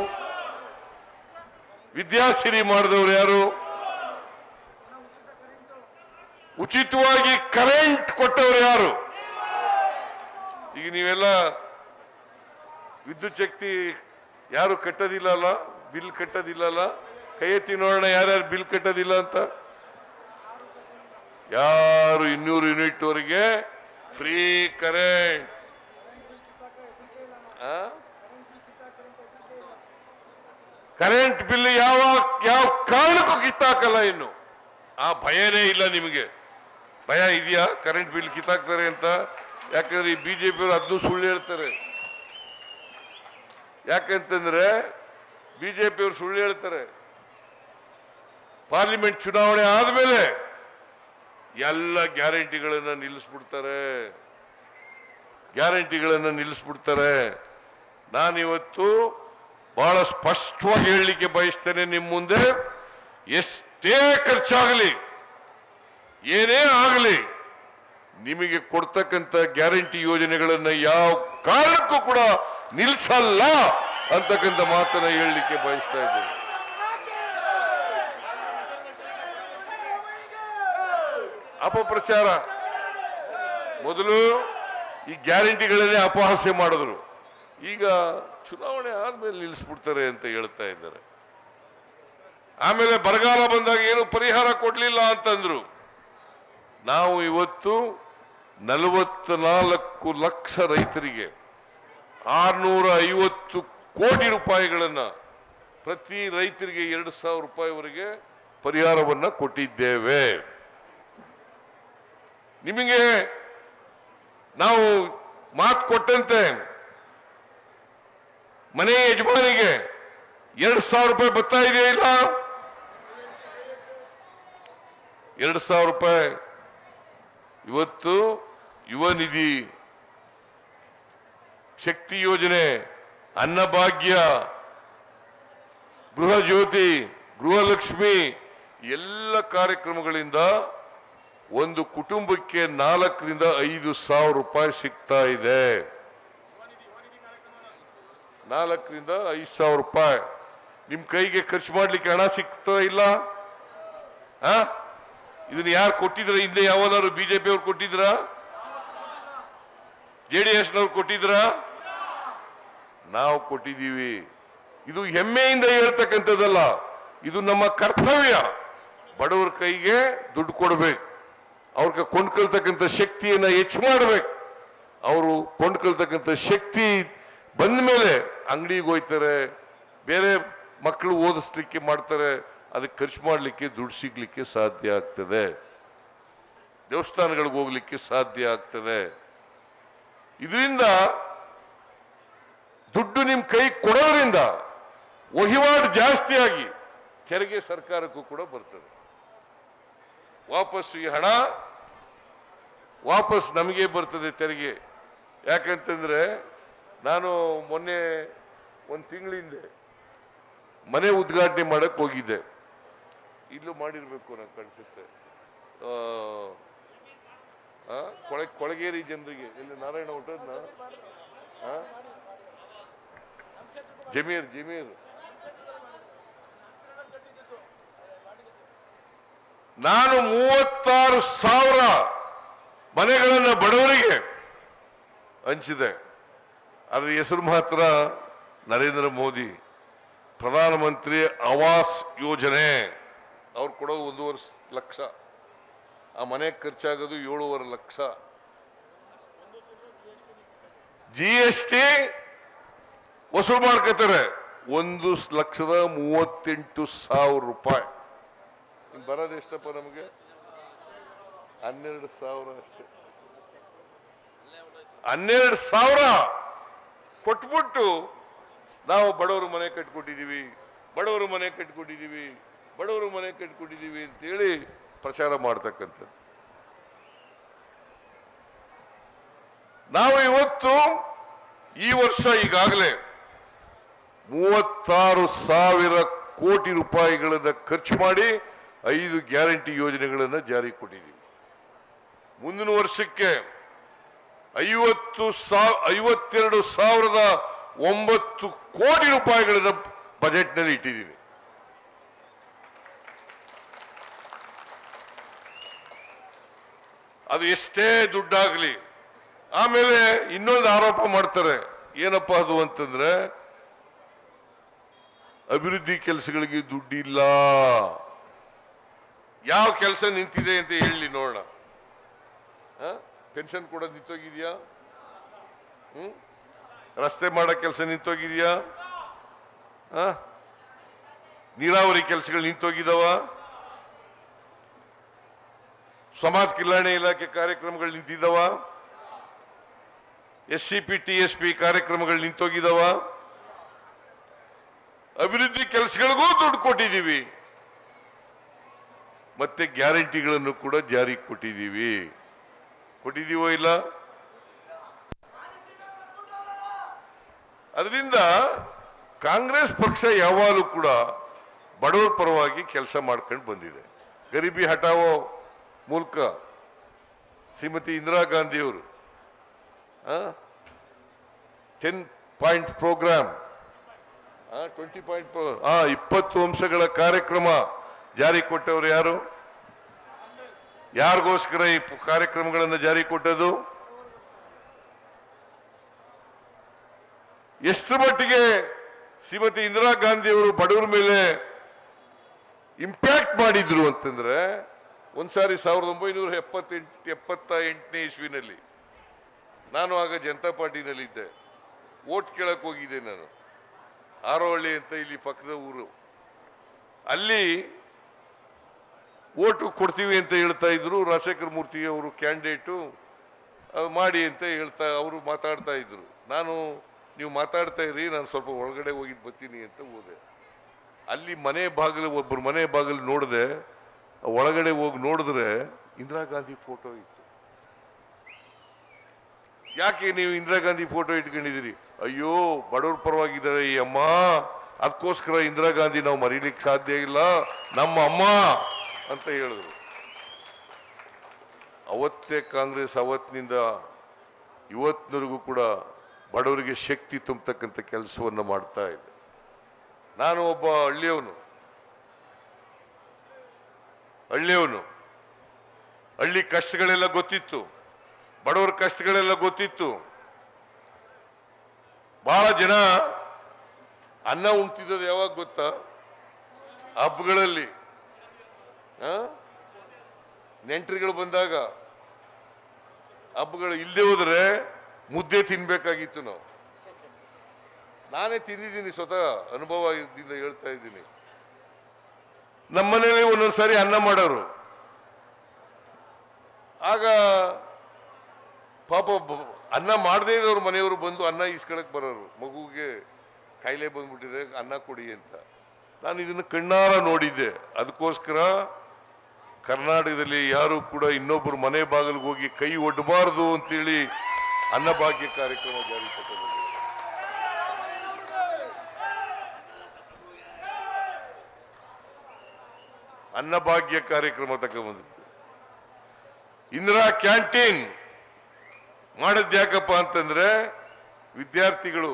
ವಿದ್ಯಾಸಿರಿ ಮಾಡಿದವರು ಯಾರು? ಉಚಿತವಾಗಿ ಕರೆಂಟ್ ಕೊಟ್ಟವರು ಯಾರು? ಈಗ ನೀವೆಲ್ಲ ವಿದ್ಯುತ್ ಶಕ್ತಿ ಯಾರು ಕಟ್ಟೋದಿಲ್ಲಲ್ಲ, ಬಿಲ್ ಕಟ್ಟೋದಿಲ್ಲಲ್ಲ, ಕೈ ಎತ್ತಿ ನೋಡೋಣ ಯಾರ್ಯಾರು ಬಿಲ್ ಕಟ್ಟೋದಿಲ್ಲ ಅಂತ. ಯಾರು 200 ಯೂನಿಟ್ ವರೆಗೆ ಫ್ರೀ ಕರೆಂಟ್. ಕರೆಂಟ್ ಬಿಲ್ ಯಾವ ಕಾರಣಕ್ಕೂ ಕಿತ್ತಾಕಲ್ಲ. ಇನ್ನು ಆ ಭಯನೇ ಇಲ್ಲ ನಿಮಗೆ. ಭಯ ಇದೆಯಾ ಕರೆಂಟ್ ಬಿಲ್ ಕಿತ್ತಾಕ್ತಾರೆ ಅಂತ? ಯಾಕಂದ್ರೆ ಈ ಬಿಜೆಪಿಯವರು ಅದನ್ನು ಸುಳ್ಳು ಹೇಳ್ತಾರೆ. ಯಾಕಂತಂದ್ರೆ ಬಿಜೆಪಿಯವರು ಸುಳ್ಳು ಹೇಳ್ತಾರೆ. ಪಾರ್ಲಿಮೆಂಟ್ ಚುನಾವಣೆ ಆದ್ಮೇಲೆ ಎಲ್ಲ ಗ್ಯಾರಂಟಿಗಳನ್ನ ನಿಲ್ಲಿಸ್ಬಿಡ್ತಾರೆ. ನಾನಿವತ್ತು ಬಹಳ ಸ್ಪಷ್ಟವಾಗಿ ಹೇಳಲಿಕ್ಕೆ ಬಯಸ್ತೇನೆ ನಿಮ್ಮ ಮುಂದೆ, ಎಷ್ಟೇ ಖರ್ಚಾಗಲಿ ಏನೇ ಆಗಲಿ ನಿಮಗೆ ಕೊಡ್ತಕ್ಕಂಥ ಗ್ಯಾರಂಟಿ ಯೋಜನೆಗಳನ್ನ ಯಾವ ಕಾರಣಕ್ಕೂ ಕೂಡ ನಿಲ್ಲಿಸಲ್ಲ ಅಂತಕ್ಕಂಥ ಮಾತನ್ನ ಹೇಳಲಿಕ್ಕೆ ಬಯಸ್ತಾ ಇದ್ದೇನೆ. ಅಪಪ್ರಚಾರ, ಮೊದಲು ಈ ಗ್ಯಾರಂಟಿಗಳನ್ನೇ ಅಪಹಾಸ್ಯ ಮಾಡಿದ್ರು, ಈಗ ಚುನಾವಣೆ ಆದ್ಮೇಲೆ ನಿಲ್ಲಿಸ್ಬಿಡ್ತಾರೆ ಅಂತ ಹೇಳ್ತಾ ಇದ್ದಾರೆ. ಆಮೇಲೆ ಬರಗಾಲ ಬಂದಾಗ ಏನು ಪರಿಹಾರ ಕೊಡ್ಲಿಲ್ಲ ಅಂತಂದ್ರು. ನಾವು ಇವತ್ತು 44 ಲಕ್ಷ ರೈತರಿಗೆ 650 ಕೋಟಿ ರೂಪಾಯಿಗಳನ್ನ, ಪ್ರತಿ ರೈತರಿಗೆ 2,000 ರೂಪಾಯಿವರೆಗೆ ಪರಿಹಾರವನ್ನ ಕೊಟ್ಟಿದ್ದೇವೆ. ನಿಮಗೆ ನಾವು ಮಾತು ಕೊಟ್ಟಂತೆ ಮನೆ ಯಜಮಾನಿಗೆ 2,000 ರೂಪಾಯಿ ಬರ್ತಾ ಇದೆಯಾ ಇಲ್ಲ? 2,000 ರೂಪಾಯಿ ಇವತ್ತು ಯುವ ನಿಧಿ, ಶಕ್ತಿ ಯೋಜನೆ, ಅನ್ನಭಾಗ್ಯ, ಗೃಹ ಜ್ಯೋತಿ, ಗೃಹಲಕ್ಷ್ಮಿ ಎಲ್ಲ ಕಾರ್ಯಕ್ರಮಗಳಿಂದ ಒಂದು ಕುಟುಂಬಕ್ಕೆ 4 ರಿಂದ 5,000 ರೂಪಾಯಿ ಸಿಗ್ತಾ ಇದೆ. 4 ರಿಂದ 5,000 ರೂಪಾಯಿ ನಿಮ್ ಕೈಗೆ ಖರ್ಚು ಮಾಡ್ಲಿಕ್ಕೆ ಹಣ ಸಿಗ್ತಾ ಇಲ್ಲ? ಇದನ್ನ ಯಾರು ಕೊಟ್ಟಿದ್ರ? ಹಿಂದೆ ಯಾವನಾದ್ರು ಬಿಜೆಪಿ ಅವ್ರು ಕೊಟ್ಟಿದ್ರ? JDS-ನವ್ರು ಕೊಟ್ಟಿದ್ರ? ನಾವು ಕೊಟ್ಟಿದ್ದೀವಿ. ಇದು ಹೆಮ್ಮೆಯಿಂದ ಹೇಳ್ತಕ್ಕಂಥದ್ದಲ್ಲ, ಇದು ನಮ್ಮ ಕರ್ತವ್ಯ. ಬಡವರ ಕೈಗೆ ದುಡ್ಡು ಕೊಡ್ಬೇಕು, ಅವ್ರಿಗೆ ಕೊಂಡ್ಕೊಳ್ತಕ್ಕಂಥ ಶಕ್ತಿಯನ್ನ ಹೆಚ್ಚು ಮಾಡ್ಬೇಕು. ಅವರು ಕೊಂಡ್ಕೊಳ್ತಕ್ಕಂಥ ಶಕ್ತಿ ಬಂದ ಮೇಲೆ ಅಂಗಡಿಗೆ ಹೋಯ್ತಾರೆ, ಬೇರೆ ಮಕ್ಕಳು ಓದಿಸ್ಲಿಕ್ಕೆ ಮಾಡ್ತಾರೆ, ಅದಕ್ಕೆ ಖರ್ಚು ಮಾಡಲಿಕ್ಕೆ ದುಡ್ಡು ಸಿಗ್ಲಿಕ್ಕೆ ಸಾಧ್ಯ ಆಗ್ತದೆ, ದೇವಸ್ಥಾನಗಳಿಗೆ ಹೋಗ್ಲಿಕ್ಕೆ ಸಾಧ್ಯ ಆಗ್ತದೆ. ಇದರಿಂದ ದುಡ್ಡು ನಿಮ್ ಕೈ ಕೊಡೋದ್ರಿಂದ ವಹಿವಾಟು ಜಾಸ್ತಿ ಆಗಿ ತೆರಿಗೆ ಸರ್ಕಾರಕ್ಕೂ ಕೂಡ ಬರ್ತದೆ. ವಾಪಸ್ ಈ ಹಣ ವಾಪಸ್ ನಮಗೆ ಬರ್ತದೆ ತೆರಿಗೆ. ಯಾಕಂತಂದ್ರೆ ನಾನು ಮೊನ್ನೆ 1 ತಿಂಗಳ ಹಿಂದೆ ಮನೆ ಉದ್ಘಾಟನೆ ಮಾಡಕ್ ಹೋಗಿದ್ದೆ. ಇಲ್ಲೂ ಮಾಡಿರ್ಬೇಕು ನನಗೆ ಕಾಣಿಸುತ್ತೆ. ಕೊಳಗೇರಿ ಜನರಿಗೆ ಇಲ್ಲಿ ನಾರಾಯಣ ಹೊಟ್ಟದ್ನ ಜಮೀರ್ ನಾನು 36,000 ಮನೆಗಳನ್ನ ಬಡವರಿಗೆ ಹಂಚಿದೆ. ಅದರ ಹೆಸರು ಮಾತ್ರ ನರೇಂದ್ರ ಮೋದಿ ಪ್ರಧಾನಮಂತ್ರಿ ಆವಾಸ್ ಯೋಜನೆ. ಅವ್ರು ಕೊಡೋದು 1.5 ಲಕ್ಷ, ಆ ಮನೆಗೆ ಖರ್ಚಾಗೋದು 7.5 ಲಕ್ಷ. GST ವಸೂಲು ಮಾಡ್ಕೋತಾರೆ 1,38,000 ರೂಪಾಯಿ. ಬರೋದು ಎಷ್ಟಪ್ಪ ನಮಗೆ? 12,000 ಅಷ್ಟೇ. 12,000 ಕೊಟ್ಬಿಟ್ಟು ನಾವು ಬಡವರು ಮನೆ ಕಟ್ಕೊಟ್ಟಿದ್ದೀವಿ, ಬಡವರು ಮನೆ ಕಟ್ಕೊಟ್ಟಿದ್ದೀವಿ, ಬಡವರು ಮನೆ ಕಟ್ಕೊಟ್ಟಿದ್ದೀವಿ ಅಂತೇಳಿ ಪ್ರಚಾರ ಮಾಡ್ತಕ್ಕಂಥದ್ದು. ನಾವು ಇವತ್ತು ಈ ವರ್ಷ ಈಗಾಗಲೇ 36,000 ಕೋಟಿ ರೂಪಾಯಿಗಳನ್ನು ಖರ್ಚು ಮಾಡಿ 5 ಗ್ಯಾರಂಟಿ ಯೋಜನೆಗಳನ್ನು ಜಾರಿಗೆ ಕೊಟ್ಟಿದ್ದೀವಿ. ಮುಂದಿನ ವರ್ಷಕ್ಕೆ 52,009 ಕೋಟಿ ರೂಪಾಯಿಗಳನ್ನು ಬಜೆಟ್ನಲ್ಲಿ ಇಟ್ಟಿದ್ದೀನಿ. ಅದು ಎಷ್ಟೇ ದುಡ್ಡಾಗಲಿ. ಆಮೇಲೆ ಇನ್ನೊಂದು ಆರೋಪ ಮಾಡ್ತಾರೆ, ಏನಪ್ಪ ಅದು ಅಂತಂದ್ರೆ ಅಭಿವೃದ್ಧಿ ಕೆಲಸಗಳಿಗೆ ದುಡ್ಡಿಲ್ಲ. ಯಾವ ಕೆಲಸ ನಿಂತಿದೆ ಅಂತ ಹೇಳಿ ನೋಡೋಣ. ಪೆನ್ಷನ್ ಕೂಡ ನಿಂತೋಗಿದ್ಯಾ? ರಸ್ತೆ ಮಾಡೋ ಕೆಲಸ ನಿಂತೋಗಿದ್ಯಾ? ನೀರಾವರಿ ಕೆಲಸಗಳು ನಿಂತೋಗಿದಾವ? ಸಮಾಜ ಕಲ್ಯಾಣ ಇಲಾಖೆ ಕಾರ್ಯಕ್ರಮಗಳು ನಿಂತಿದ್ದಾವ? SCP TSP ಕಾರ್ಯಕ್ರಮಗಳು ನಿಂತೋಗಿದಾವ? ಅಭಿವೃದ್ಧಿ ಕೆಲಸಗಳಿಗೂ ದುಡ್ಡು ಕೊಟ್ಟಿದ್ದೀವಿ, ಮತ್ತೆ ಗ್ಯಾರಂಟಿಗಳನ್ನು ಕೂಡ ಜಾರಿಗೆ ಕೊಟ್ಟಿದ್ದೀವೋ ಇಲ್ಲ? ಅದರಿಂದ ಕಾಂಗ್ರೆಸ್ ಪಕ್ಷ ಯಾವಾಗಲೂ ಕೂಡ ಬಡವರ ಪರವಾಗಿ ಕೆಲಸ ಮಾಡ್ಕೊಂಡು ಬಂದಿದೆ. ಗರೀಬಿ ಹಟಾವೋ ಮೂಲಕ ಶ್ರೀಮತಿ ಇಂದಿರಾ ಗಾಂಧಿಯವರು 10 ಪಾಯಿಂಟ್ ಪ್ರೋಗ್ರಾಮ್ 20 ಅಂಶಗಳ ಕಾರ್ಯಕ್ರಮ ಜಾರಿ ಕೊಟ್ಟವರು ಯಾರು? ಯಾರಿಗೋಸ್ಕರ ಈ ಕಾರ್ಯಕ್ರಮಗಳನ್ನು ಜಾರಿ ಕೊಟ್ಟದು? ಎಷ್ಟು ಮಟ್ಟಿಗೆ ಶ್ರೀಮತಿ ಇಂದಿರಾ ಗಾಂಧಿಯವರು ಬಡವರ ಮೇಲೆ ಇಂಪ್ಯಾಕ್ಟ್ ಮಾಡಿದ್ರು ಅಂತಂದ್ರೆ, ಒಂದ್ಸಾರಿ 1978ನೇ ಇಸ್ವಿನಲ್ಲಿ ನಾನು ಆಗ ಜನತಾ ಪಾರ್ಟಿನಲ್ಲಿದ್ದೆ. ವೋಟ್ ಕೇಳಕ್ ಹೋಗಿದ್ದೆ ನಾನು. ಆರೋಹಳ್ಳಿ ಅಂತ ಇಲ್ಲಿ ಪಕ್ಕದ ಊರು. ಅಲ್ಲಿ ಓಟು ಕೊಡ್ತೀವಿ ಅಂತ ಹೇಳ್ತಾ ಇದ್ರು. ರಾಜಶೇಖರ ಮೂರ್ತಿ ಅವರು ಕ್ಯಾಂಡಿಡೇಟು ಮಾಡಿ ಅಂತ ಅವರು ಮಾತಾಡ್ತಾ ಇದ್ರು. ನೀವು ಮಾತಾಡ್ತಾ ಇರಿ, ನಾನು ಸ್ವಲ್ಪ ಒಳಗಡೆ ಹೋಗಿದ್ದು ಬರ್ತೀನಿ ಅಂತ ಹೋದೆ. ಅಲ್ಲಿ ಒಬ್ಬರು ಮನೆ ಬಾಗಿಲು ನೋಡಿದೆ. ಒಳಗಡೆ ಹೋಗಿ ನೋಡಿದ್ರೆ ಇಂದಿರಾ ಗಾಂಧಿ ಫೋಟೋ ಇತ್ತು. ಯಾಕೆ ನೀವು ಇಂದಿರಾ ಗಾಂಧಿ ಫೋಟೋ ಇಟ್ಕೊಂಡಿದ್ದೀರಿ? ಅಯ್ಯೋ, ಬಡವ್ರ ಪರವಾಗಿದ್ದಾರೆ ಈ ಅಮ್ಮ, ಅದಕ್ಕೋಸ್ಕರ ಇಂದಿರಾ ಗಾಂಧಿ ನಾವು ಮರೀಲಿಕ್ಕೆ ಸಾಧ್ಯ ಇಲ್ಲ, ನಮ್ಮ ಅಮ್ಮ ಅಂತ ಹೇಳಿದ್ರು. ಅವತ್ತೇ ಕಾಂಗ್ರೆಸ್ ಅವತ್ತಿನಿಂದ ಇವತ್ತಿನವರೆಗೂ ಕೂಡ ಬಡವರಿಗೆ ಶಕ್ತಿ ತುಂಬತಕ್ಕಂಥ ಕೆಲಸವನ್ನು ಮಾಡ್ತಾ ಇದೆ. ನಾನು ಒಬ್ಬ ಹಳ್ಳಿಯವನು. ಹಳ್ಳಿ ಕಷ್ಟಗಳೆಲ್ಲ ಗೊತ್ತಿತ್ತು, ಬಡವರ ಕಷ್ಟಗಳೆಲ್ಲ ಗೊತ್ತಿತ್ತು. ಬಹಳ ಜನ ಅನ್ನ ಉಣ್ತಿದ್ದದು ಯಾವಾಗ ಗೊತ್ತಾ? ಹಬ್ಬಗಳಲ್ಲಿ, ನೆಂಟರುಗಳು ಬಂದಾಗ. ಹಬ್ಬಗಳು ಇಲ್ಲದೆ ಹೋದ್ರೆ ಮುದ್ದೆ ತಿನ್ಬೇಕಾಗಿತ್ತು ನಾವು. ನಾನೇ ತಿಂದಿದ್ದೀನಿ, ಸ್ವತಃ ಅನುಭವದಿಂದ ಹೇಳ್ತಾ ಇದ್ದೀನಿ. ನಮ್ಮನೇಲಿ ಒಂದೊಂದ್ಸಾರಿ ಅನ್ನ ಮಾಡೋರು. ಆಗ ಪಾಪ ಅನ್ನ ಮಾಡದೇ ಇರೋರು ಮನೆಯವರು ಬಂದು ಅನ್ನ ಇಸ್ಕೊಳಕ್ ಬರೋರು. ಮಗುಗೆ ಕಾಯಿಲೆ ಬಂದ್ಬಿಟ್ಟಿದೆ, ಅನ್ನ ಕೊಡಿ ಅಂತ. ನಾನು ಇದನ್ನು ಕಣ್ಣಾರ ನೋಡಿದ್ದೆ. ಅದಕ್ಕೋಸ್ಕರ ಕರ್ನಾಟಕದಲ್ಲಿ ಯಾರು ಕೂಡ ಇನ್ನೊಬ್ಬರು ಮನೆ ಬಾಗಿಲಿಗೆ ಹೋಗಿ ಕೈ ಒಡ್ಡಬಾರದು ಅಂತೇಳಿ ಅನ್ನಭಾಗ್ಯ ಕಾರ್ಯಕ್ರಮ ಜಾರಿ ಕೊಟ್ಟಿದೆ. ಅನ್ನಭಾಗ್ಯ ಕಾರ್ಯಕ್ರಮ ತಗೊಂಡ್ಬಂದಿತ್ತು. ಇಂದಿರಾ ಕ್ಯಾಂಟೀನ್ ಮಾಡಿದ್ಯಾಕಪ್ಪ ಅಂತಂದ್ರೆ, ವಿದ್ಯಾರ್ಥಿಗಳು,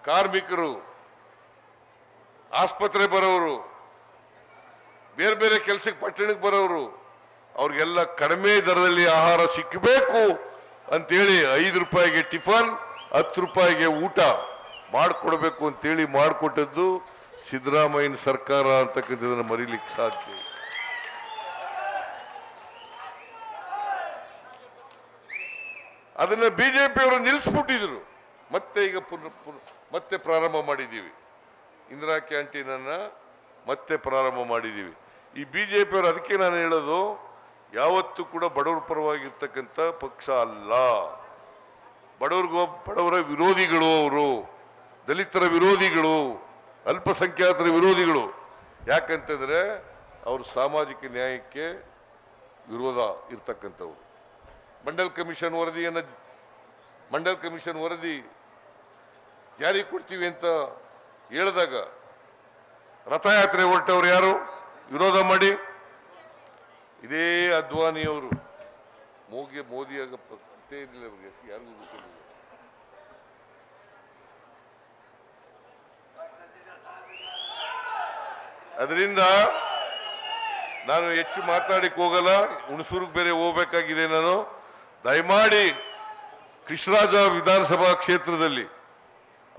ಕಾರ್ಮಿಕರು, ಆಸ್ಪತ್ರೆ ಬರೋರು, ಬೇರೆ ಬೇರೆ ಕೆಲಸಕ್ಕೆ ಪಟ್ಟಣಕ್ಕೆ ಬರೋರು, ಅವ್ರಿಗೆಲ್ಲ ಕಡಿಮೆ ದರದಲ್ಲಿ ಆಹಾರ ಸಿಕ್ಕಬೇಕು ಅಂತೇಳಿ 5 ರೂಪಾಯಿಗೆ ಟಿಫನ್, 10 ರೂಪಾಯಿಗೆ ಊಟ ಮಾಡಿಕೊಡ್ಬೇಕು ಅಂತೇಳಿ ಮಾಡಿಕೊಟ್ಟದ್ದು ಸಿದ್ದರಾಮಯ್ಯನ ಸರ್ಕಾರ ಅಂತಕ್ಕಂಥದ್ದನ್ನು ಮರೀಲಿಕ್ಕೆ ಸಾಧ್ಯ. ಅದನ್ನ ಬಿಜೆಪಿಯವರು ನಿಲ್ಲಿಸ್ಬಿಟ್ಟಿದ್ರು. ಮತ್ತೆ ಈಗ ಮತ್ತೆ ಪ್ರಾರಂಭ ಮಾಡಿದ್ದೀವಿ. ಇಂದಿರಾ ಕ್ಯಾಂಟೀನ್ ಅನ್ನ ಮತ್ತೆ ಪ್ರಾರಂಭ ಮಾಡಿದ್ದೀವಿ. ಈ ಬಿಜೆಪಿಯವರು, ಅದಕ್ಕೆ ನಾನು ಹೇಳೋದು, ಯಾವತ್ತೂ ಕೂಡ ಬಡವರ ಪರವಾಗಿರ್ತಕ್ಕಂಥ ಪಕ್ಷ ಅಲ್ಲ. ಬಡವರ ವಿರೋಧಿಗಳು ಅವರು, ದಲಿತರ ವಿರೋಧಿಗಳು, ಅಲ್ಪಸಂಖ್ಯಾತರ ವಿರೋಧಿಗಳು. ಯಾಕಂತಂದ್ರೆ ಅವರು ಸಾಮಾಜಿಕ ನ್ಯಾಯಕ್ಕೆ ವಿರೋಧ ಇರ್ತಕ್ಕಂಥವ್ರು. ಮಂಡಲ್ ಕಮಿಷನ್ ವರದಿ ಜಾರಿ ಕೊಡ್ತೀವಿ ಅಂತ ಹೇಳಿದಾಗ ರಥಯಾತ್ರೆ ಹೊರಟವ್ರು ಯಾರು ವಿರೋಧ ಮಾಡಿ? ಇದೇ ಅದ್ವಾನಿಯವರು. ಮೋದಿ ಆಗತ್ತೆ ಇರಲಿಲ್ಲ ಅವರಿಗೆ, ಯಾರಿಗೂ ಗೊತ್ತಿಲ್ಲ. ಅದರಿಂದ ನಾನು ಹೆಚ್ಚು ಮಾತಾಡಿಕ್ ಹೋಗಲ್ಲ. ಹುಣಸೂರಿಗೆ ಬೇರೆ ಹೋಗ್ಬೇಕಾಗಿದೆ ನಾನು. ದಯಮಾಡಿ ಕೃಷ್ಣರಾಜ ವಿಧಾನಸಭಾ ಕ್ಷೇತ್ರದಲ್ಲಿ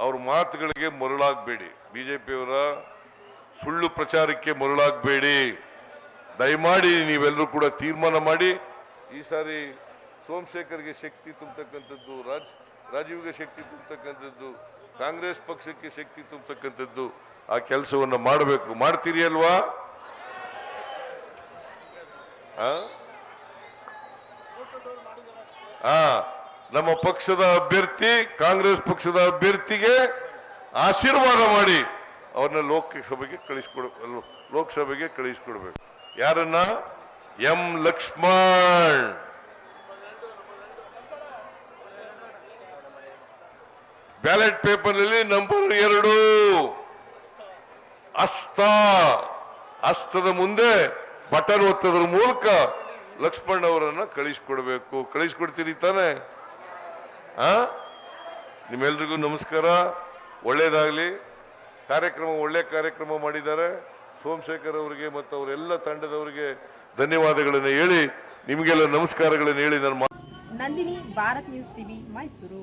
ಅವ್ರ ಮಾತುಗಳಿಗೆ ಮರುಳಾಗಬೇಡಿ. ಬಿಜೆಪಿಯವರ ಸುಳ್ಳು ಪ್ರಚಾರಕ್ಕೆ ಮರುಳಾಗಬೇಡಿ. ದಯಮಾಡಿ ನೀವೆಲ್ಲರೂ ಕೂಡ ತೀರ್ಮಾನ ಮಾಡಿ. ಈ ಸಾರಿ ಸೋಮಶೇಖರ್ಗೆ ಶಕ್ತಿ ತುಂಬತಕ್ಕಂಥದ್ದು, ರಾಜೀವ್ಗೆ ಶಕ್ತಿ ತುಂಬತಕ್ಕಂಥದ್ದು, ಕಾಂಗ್ರೆಸ್ ಪಕ್ಷಕ್ಕೆ ಶಕ್ತಿ ತುಂಬತಕ್ಕಂಥದ್ದು, ಆ ಕೆಲಸವನ್ನು ಮಾಡಬೇಕು. ಮಾಡ್ತೀರಿ ಅಲ್ವಾ? ನಮ್ಮ ಪಕ್ಷದ ಅಭ್ಯರ್ಥಿ, ಕಾಂಗ್ರೆಸ್ ಪಕ್ಷದ ಅಭ್ಯರ್ಥಿಗೆ ಆಶೀರ್ವಾದ ಮಾಡಿ ಅವ್ರನ್ನ ಲೋಕಸಭೆಗೆ ಕಳಿಸ್ಕೊಡ್ಬೇಕು. ಯಾರನ್ನ? ಎಂ ಲಕ್ಷ್ಮಣ್. ಬ್ಯಾಲೆಟ್ ಪೇಪರ್ ನಲ್ಲಿ ನಂಬರ್ 2 ಹಸ್ತದ ಮುಂದೆ ಬಟನ್ ಒತ್ತೋದ್ರ ಮೂಲಕ ಲಕ್ಷ್ಮಣ್ ಅವರನ್ನ ಕಳಿಸ್ಕೊಡ್ಬೇಕು. ಕಳಿಸ್ಕೊಡ್ತೀರಿ ತಾನೆ? ನಿಮ್ಮೆಲ್ರಿಗೂ ನಮಸ್ಕಾರ. ಒಳ್ಳೇದಾಗ್ಲಿ. ಒಳ್ಳೆ ಕಾರ್ಯಕ್ರಮ ಮಾಡಿದ್ದಾರೆ. ಸೋಮಶೇಖರ್ ಅವರಿಗೆ ಮತ್ತು ಅವರೆಲ್ಲ ತಂಡದವರಿಗೆ ಧನ್ಯವಾದಗಳನ್ನು ಹೇಳಿ, ನಿಮಗೆಲ್ಲ ನಮಸ್ಕಾರಗಳನ್ನು ಹೇಳಿ ನಾನು ನಂದಿನಿ, ಭಾರತ್ ನ್ಯೂಸ್ ಟಿವಿ, ಮೈಸೂರು.